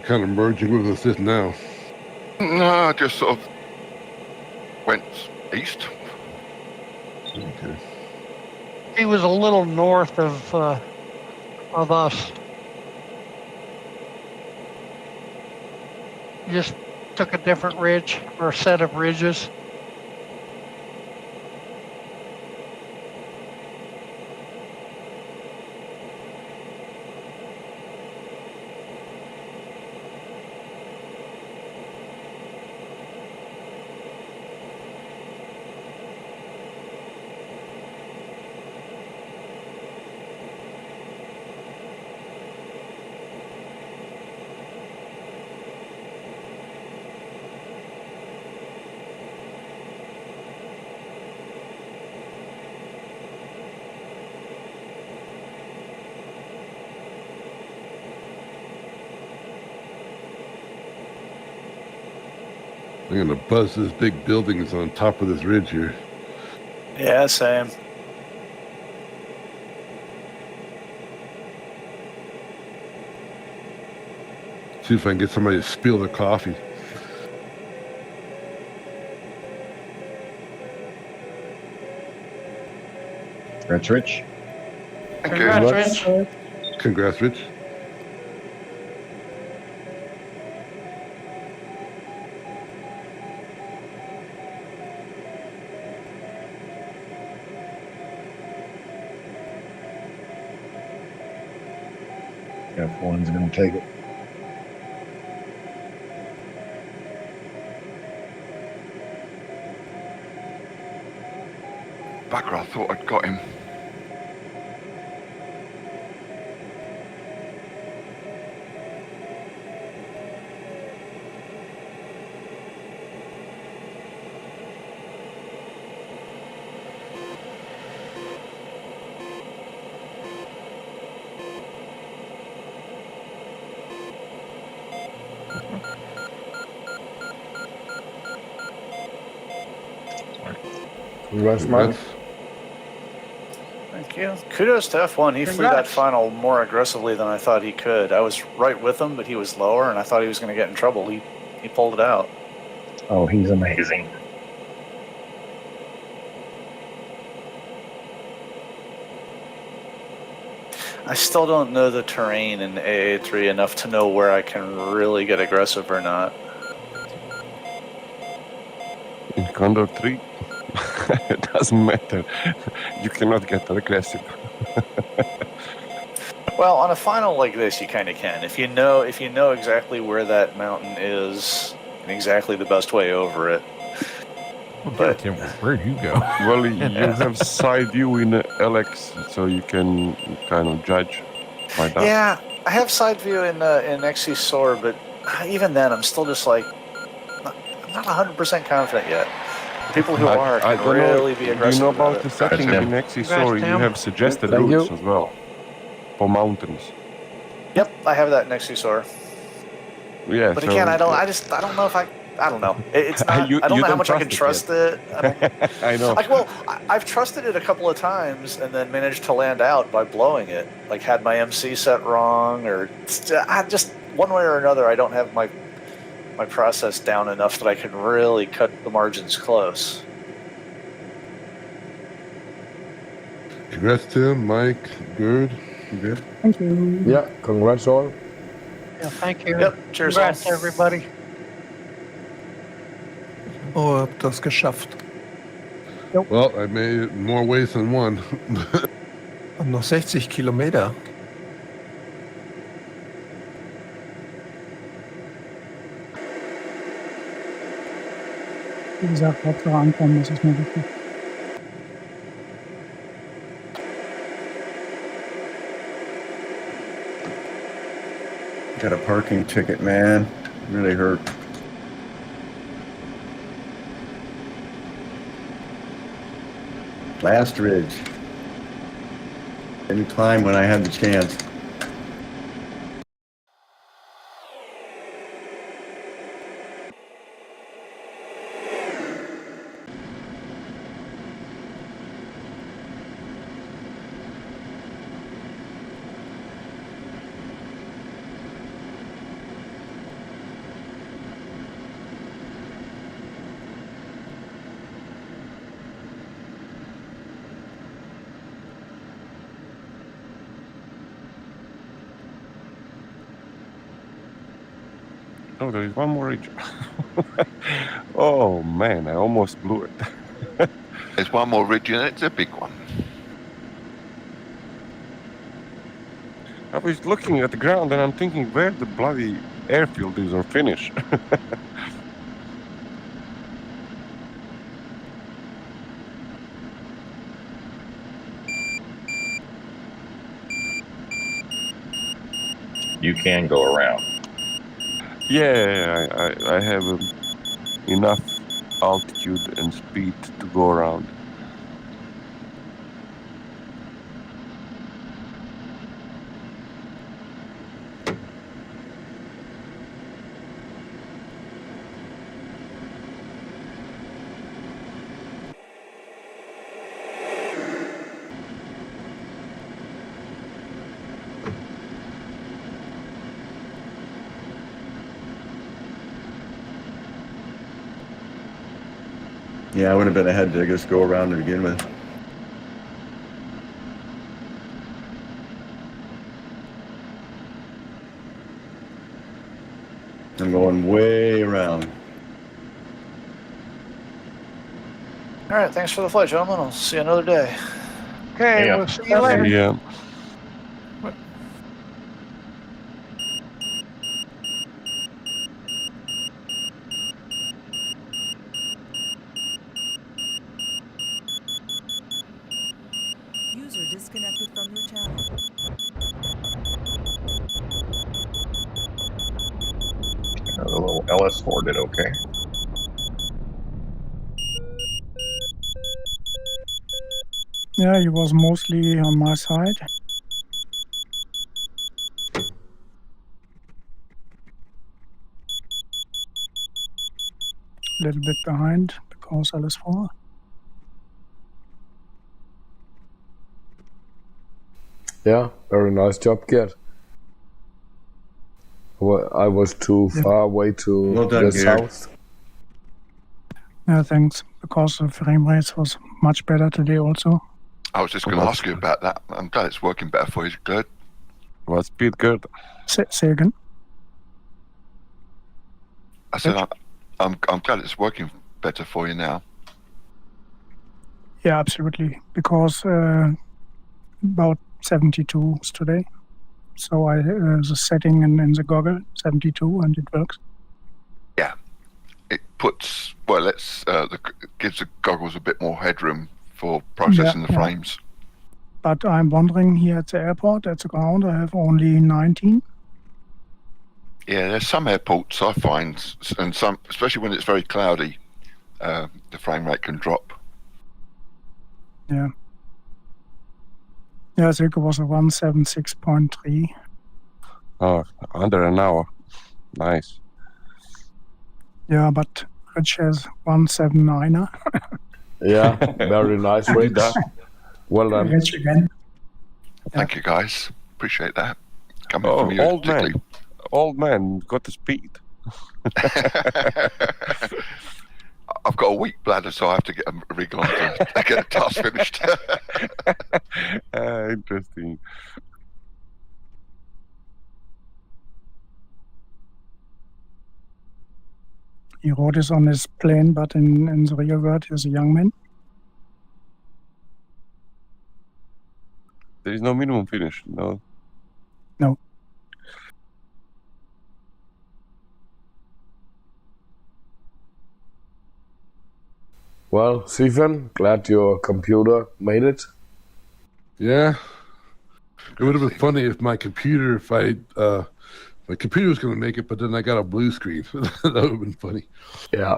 Kind of merging with us this now. No, I just sort of went east. Okay. He was a little north of us. Just took a different ridge or a set of ridges. I'm gonna buzz this big building that's on top of this ridge here. Yeah, same. See if I can get somebody to spill their coffee. Congrats, Rich. Thank you. Congrats, Rich. Congrats, Rich. F1's going to take it. Backer, I thought I'd got him. Congrats, Mike. Thank you. Kudos to F1. He flew that Congrats. final more aggressively than I thought he could. I was right with him, but he was lower, and I thought he was going to get in trouble. He pulled it out. Oh, he's amazing. I still don't know the terrain in AA3 enough to know where I can really get aggressive or not. In Condor3, it doesn't matter. You cannot get aggressive. Well, on a final like this, you kind of can. If you know exactly where that mountain is and exactly the best way over it. But Tim, where'd you go? Well, you have side view in LX, so you can kind of judge by that. Yeah, I have side view in XC Soar, but even then, I'm still just like, I'm not 100% confident yet. People who are I can don't really know. be Do aggressive you know about about the it. setting in XC Soar? You Tim. have suggested Thank routes you. as well for mountains. Yep, I have that in XC Soar. Yeah, But so again, I don't know if I don't know. It's not. I don't know how don't much I can trust it. I don't. I know. Like, well, I've trusted it a couple of times and then managed to land out by blowing it. Like, had my MC set wrong, or I just one way or another, I don't have my process down enough that I can really cut the margins close. Congrats, Tim, Mike, Gerd. You good? Thank you. Yeah, congrats all. Yeah, thank you. Yep, cheers, Congrats, all. everybody. Oh, habt das geschafft. Well, I made it in more ways than one. Und noch 60 Kilometer. Wie gesagt, Hauptsache ankommen, das ist mir wichtig. Got a parking ticket, man. Really hurt. Last ridge. Didn't climb when I had the chance. Oh, there is one more ridge. Oh man, I almost blew it. There's one more ridge and it's a big one. I was looking at the ground and I'm thinking where the bloody airfield is or finish. You can go around. Yeah, I have enough altitude and speed to go around. Yeah, I would have been ahead to just go around to begin with. I'm going way around. All right, thanks for the flight, gentlemen. I'll see you another day. Okay, Yeah. we'll see you later. Yeah. User disconnected from your channel. The little LS4 did okay. Yeah, he was mostly on my side. A little bit behind because LS4. Yeah, very nice job, Gert. Well, I was too far away to Well done, the Gert. south. Yeah, thanks. Because the frame rates was much better today also. I was just going to ask you about that. I'm glad it's working better for you, good. What speed, good? Say again. I said I'm glad it's working better for you now. Yeah, absolutely. Because about 72 today. So I the setting in the goggle 72 and it works. Yeah, it puts it gives the goggles a bit more headroom for processing the frames. But I'm wondering here at the airport, at the ground, I have only 19. Yeah, there's some airports I find, and some, especially when it's very cloudy, the frame rate can drop. Yeah. Yeah, I think it was a 176.3. Oh, under an hour. Nice. Yeah, but Rich has 179er. Yeah, very nice, Rich. Well done. Rich again. Thank you, guys. Appreciate that. Coming Oh, from you, old particularly. man. Old man got the speed. I've got a weak bladder, so I have to get a rig on to get a task finished. Interesting. He wrote this on his plane, but in the real world, he's a young man. There is no minimum finish, no. No. Well, Stephen, glad your computer made it. Yeah. It would have been funny if my computer, my computer was going to make it, but then I got a blue screen. That would have been funny. Yeah.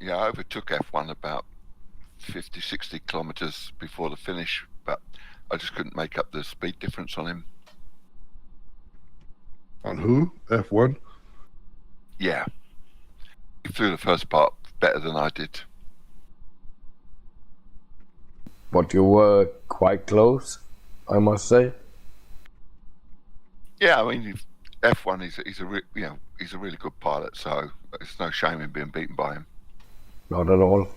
Yeah, I overtook F1 about 50, 60 kilometers before the finish, but I just couldn't make up the speed difference on him. On who? F1? Yeah. He flew the first part better than I did. But you were quite close, I must say. Yeah, I mean, F1 he's a really good pilot, so it's no shame in being beaten by him. Not at all.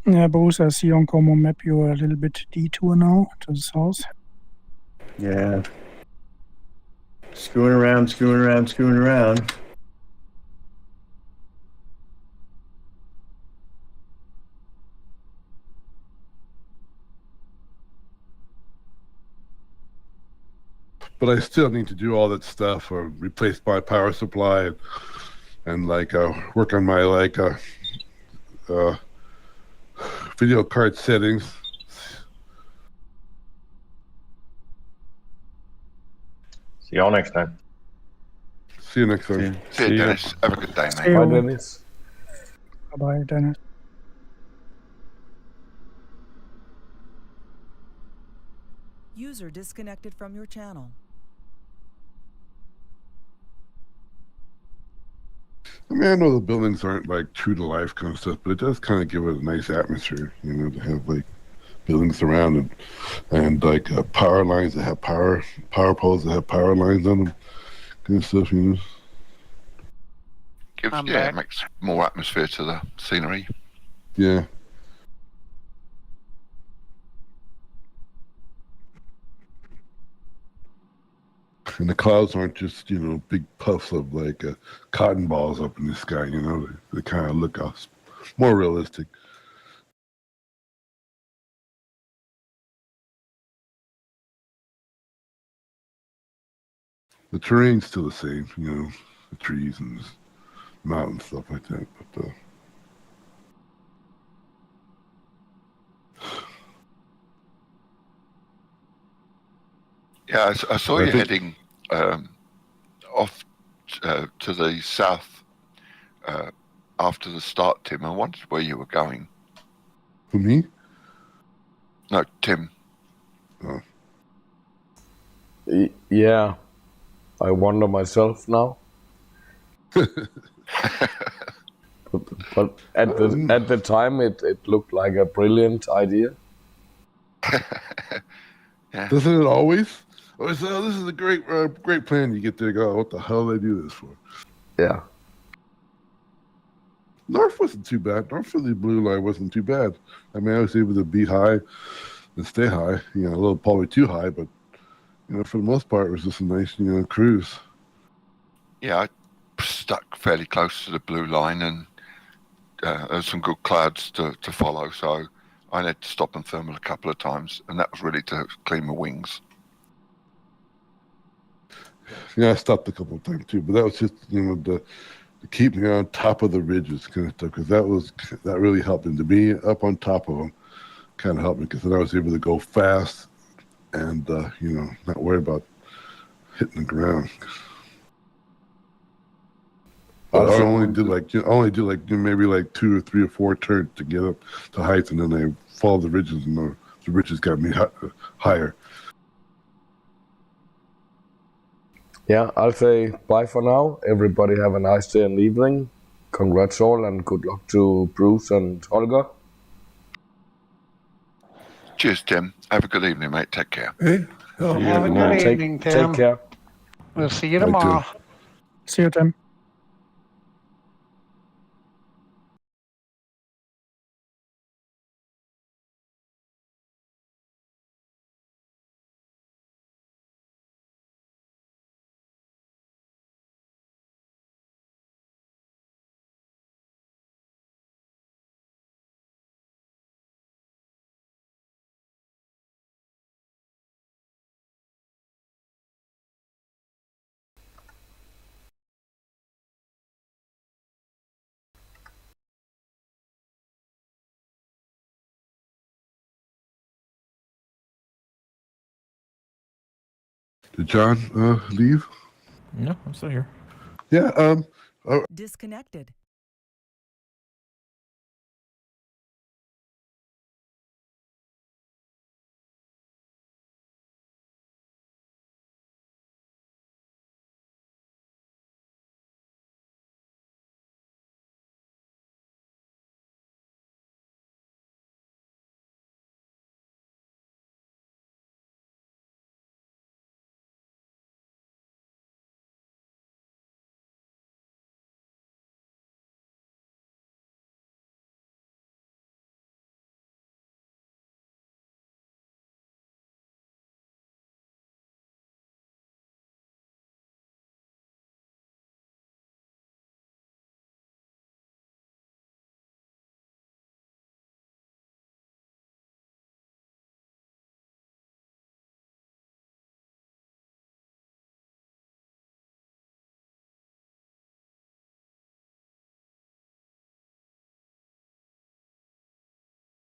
Yeah, Bruce, I see on Como map you're a little bit detour now to the south. Yeah. Screwing around, screwing around, screwing around. But I still need to do all that stuff, or replace my power supply, and like work on my video card settings. See y'all next time. See you next time. See you, Dennis. Have a good day, See mate. you. Bye, Dennis. Bye-bye, Dennis. User disconnected from your channel. I mean, I know the buildings aren't like true to life kind of stuff, but it does kind of give it a nice atmosphere, you know, to have like buildings around and like power lines that have power poles that have power lines on them, kind of stuff, you know. It makes more atmosphere to the scenery. Yeah. And the clouds aren't just, you know, big puffs of like cotton balls up in the sky, you know. They kind of look more realistic. The terrain's still the same, you know, the trees and mountains, stuff like that. But Yeah, I saw you heading off to the south after the start, Tim. I wondered where you were going. For me? No, Tim. Oh. Yeah, I wonder myself now. but at the time, it looked like a brilliant idea. Yeah. Doesn't it always? Oh, this is a great plan. You get there, go, what the hell did they do this for? Yeah. North wasn't too bad. North of the blue line wasn't too bad. I mean, I was able to be high and stay high. You know, a little probably too high, but you know, for the most part, it was just a nice, you know, cruise. Yeah, I stuck fairly close to the blue line, and there's some good clouds to follow, so I had to stop and thermal a couple of times, and that was really to clean my wings. Yeah, I stopped a couple of times too, but that was just, you know, to keep me on top of the ridges kind of stuff, because that really helped. And to be up on top of them kind of helped me, because then I was able to go fast and, you know, not worry about hitting the ground. But I only do maybe like 2 or 3 or 4 turns to get up to heights, and then I follow the ridges, and the ridges got me higher. Yeah, I'll say bye for now. Everybody have a nice day and evening. Congrats all, and good luck to Bruce and Holger. Cheers, Tim. Have a good evening, mate. Take care. Hey, Have a good evening, Tim. Take care. We'll see you tomorrow. See you, Tim. Did John leave? No, I'm still here. Yeah. Disconnected.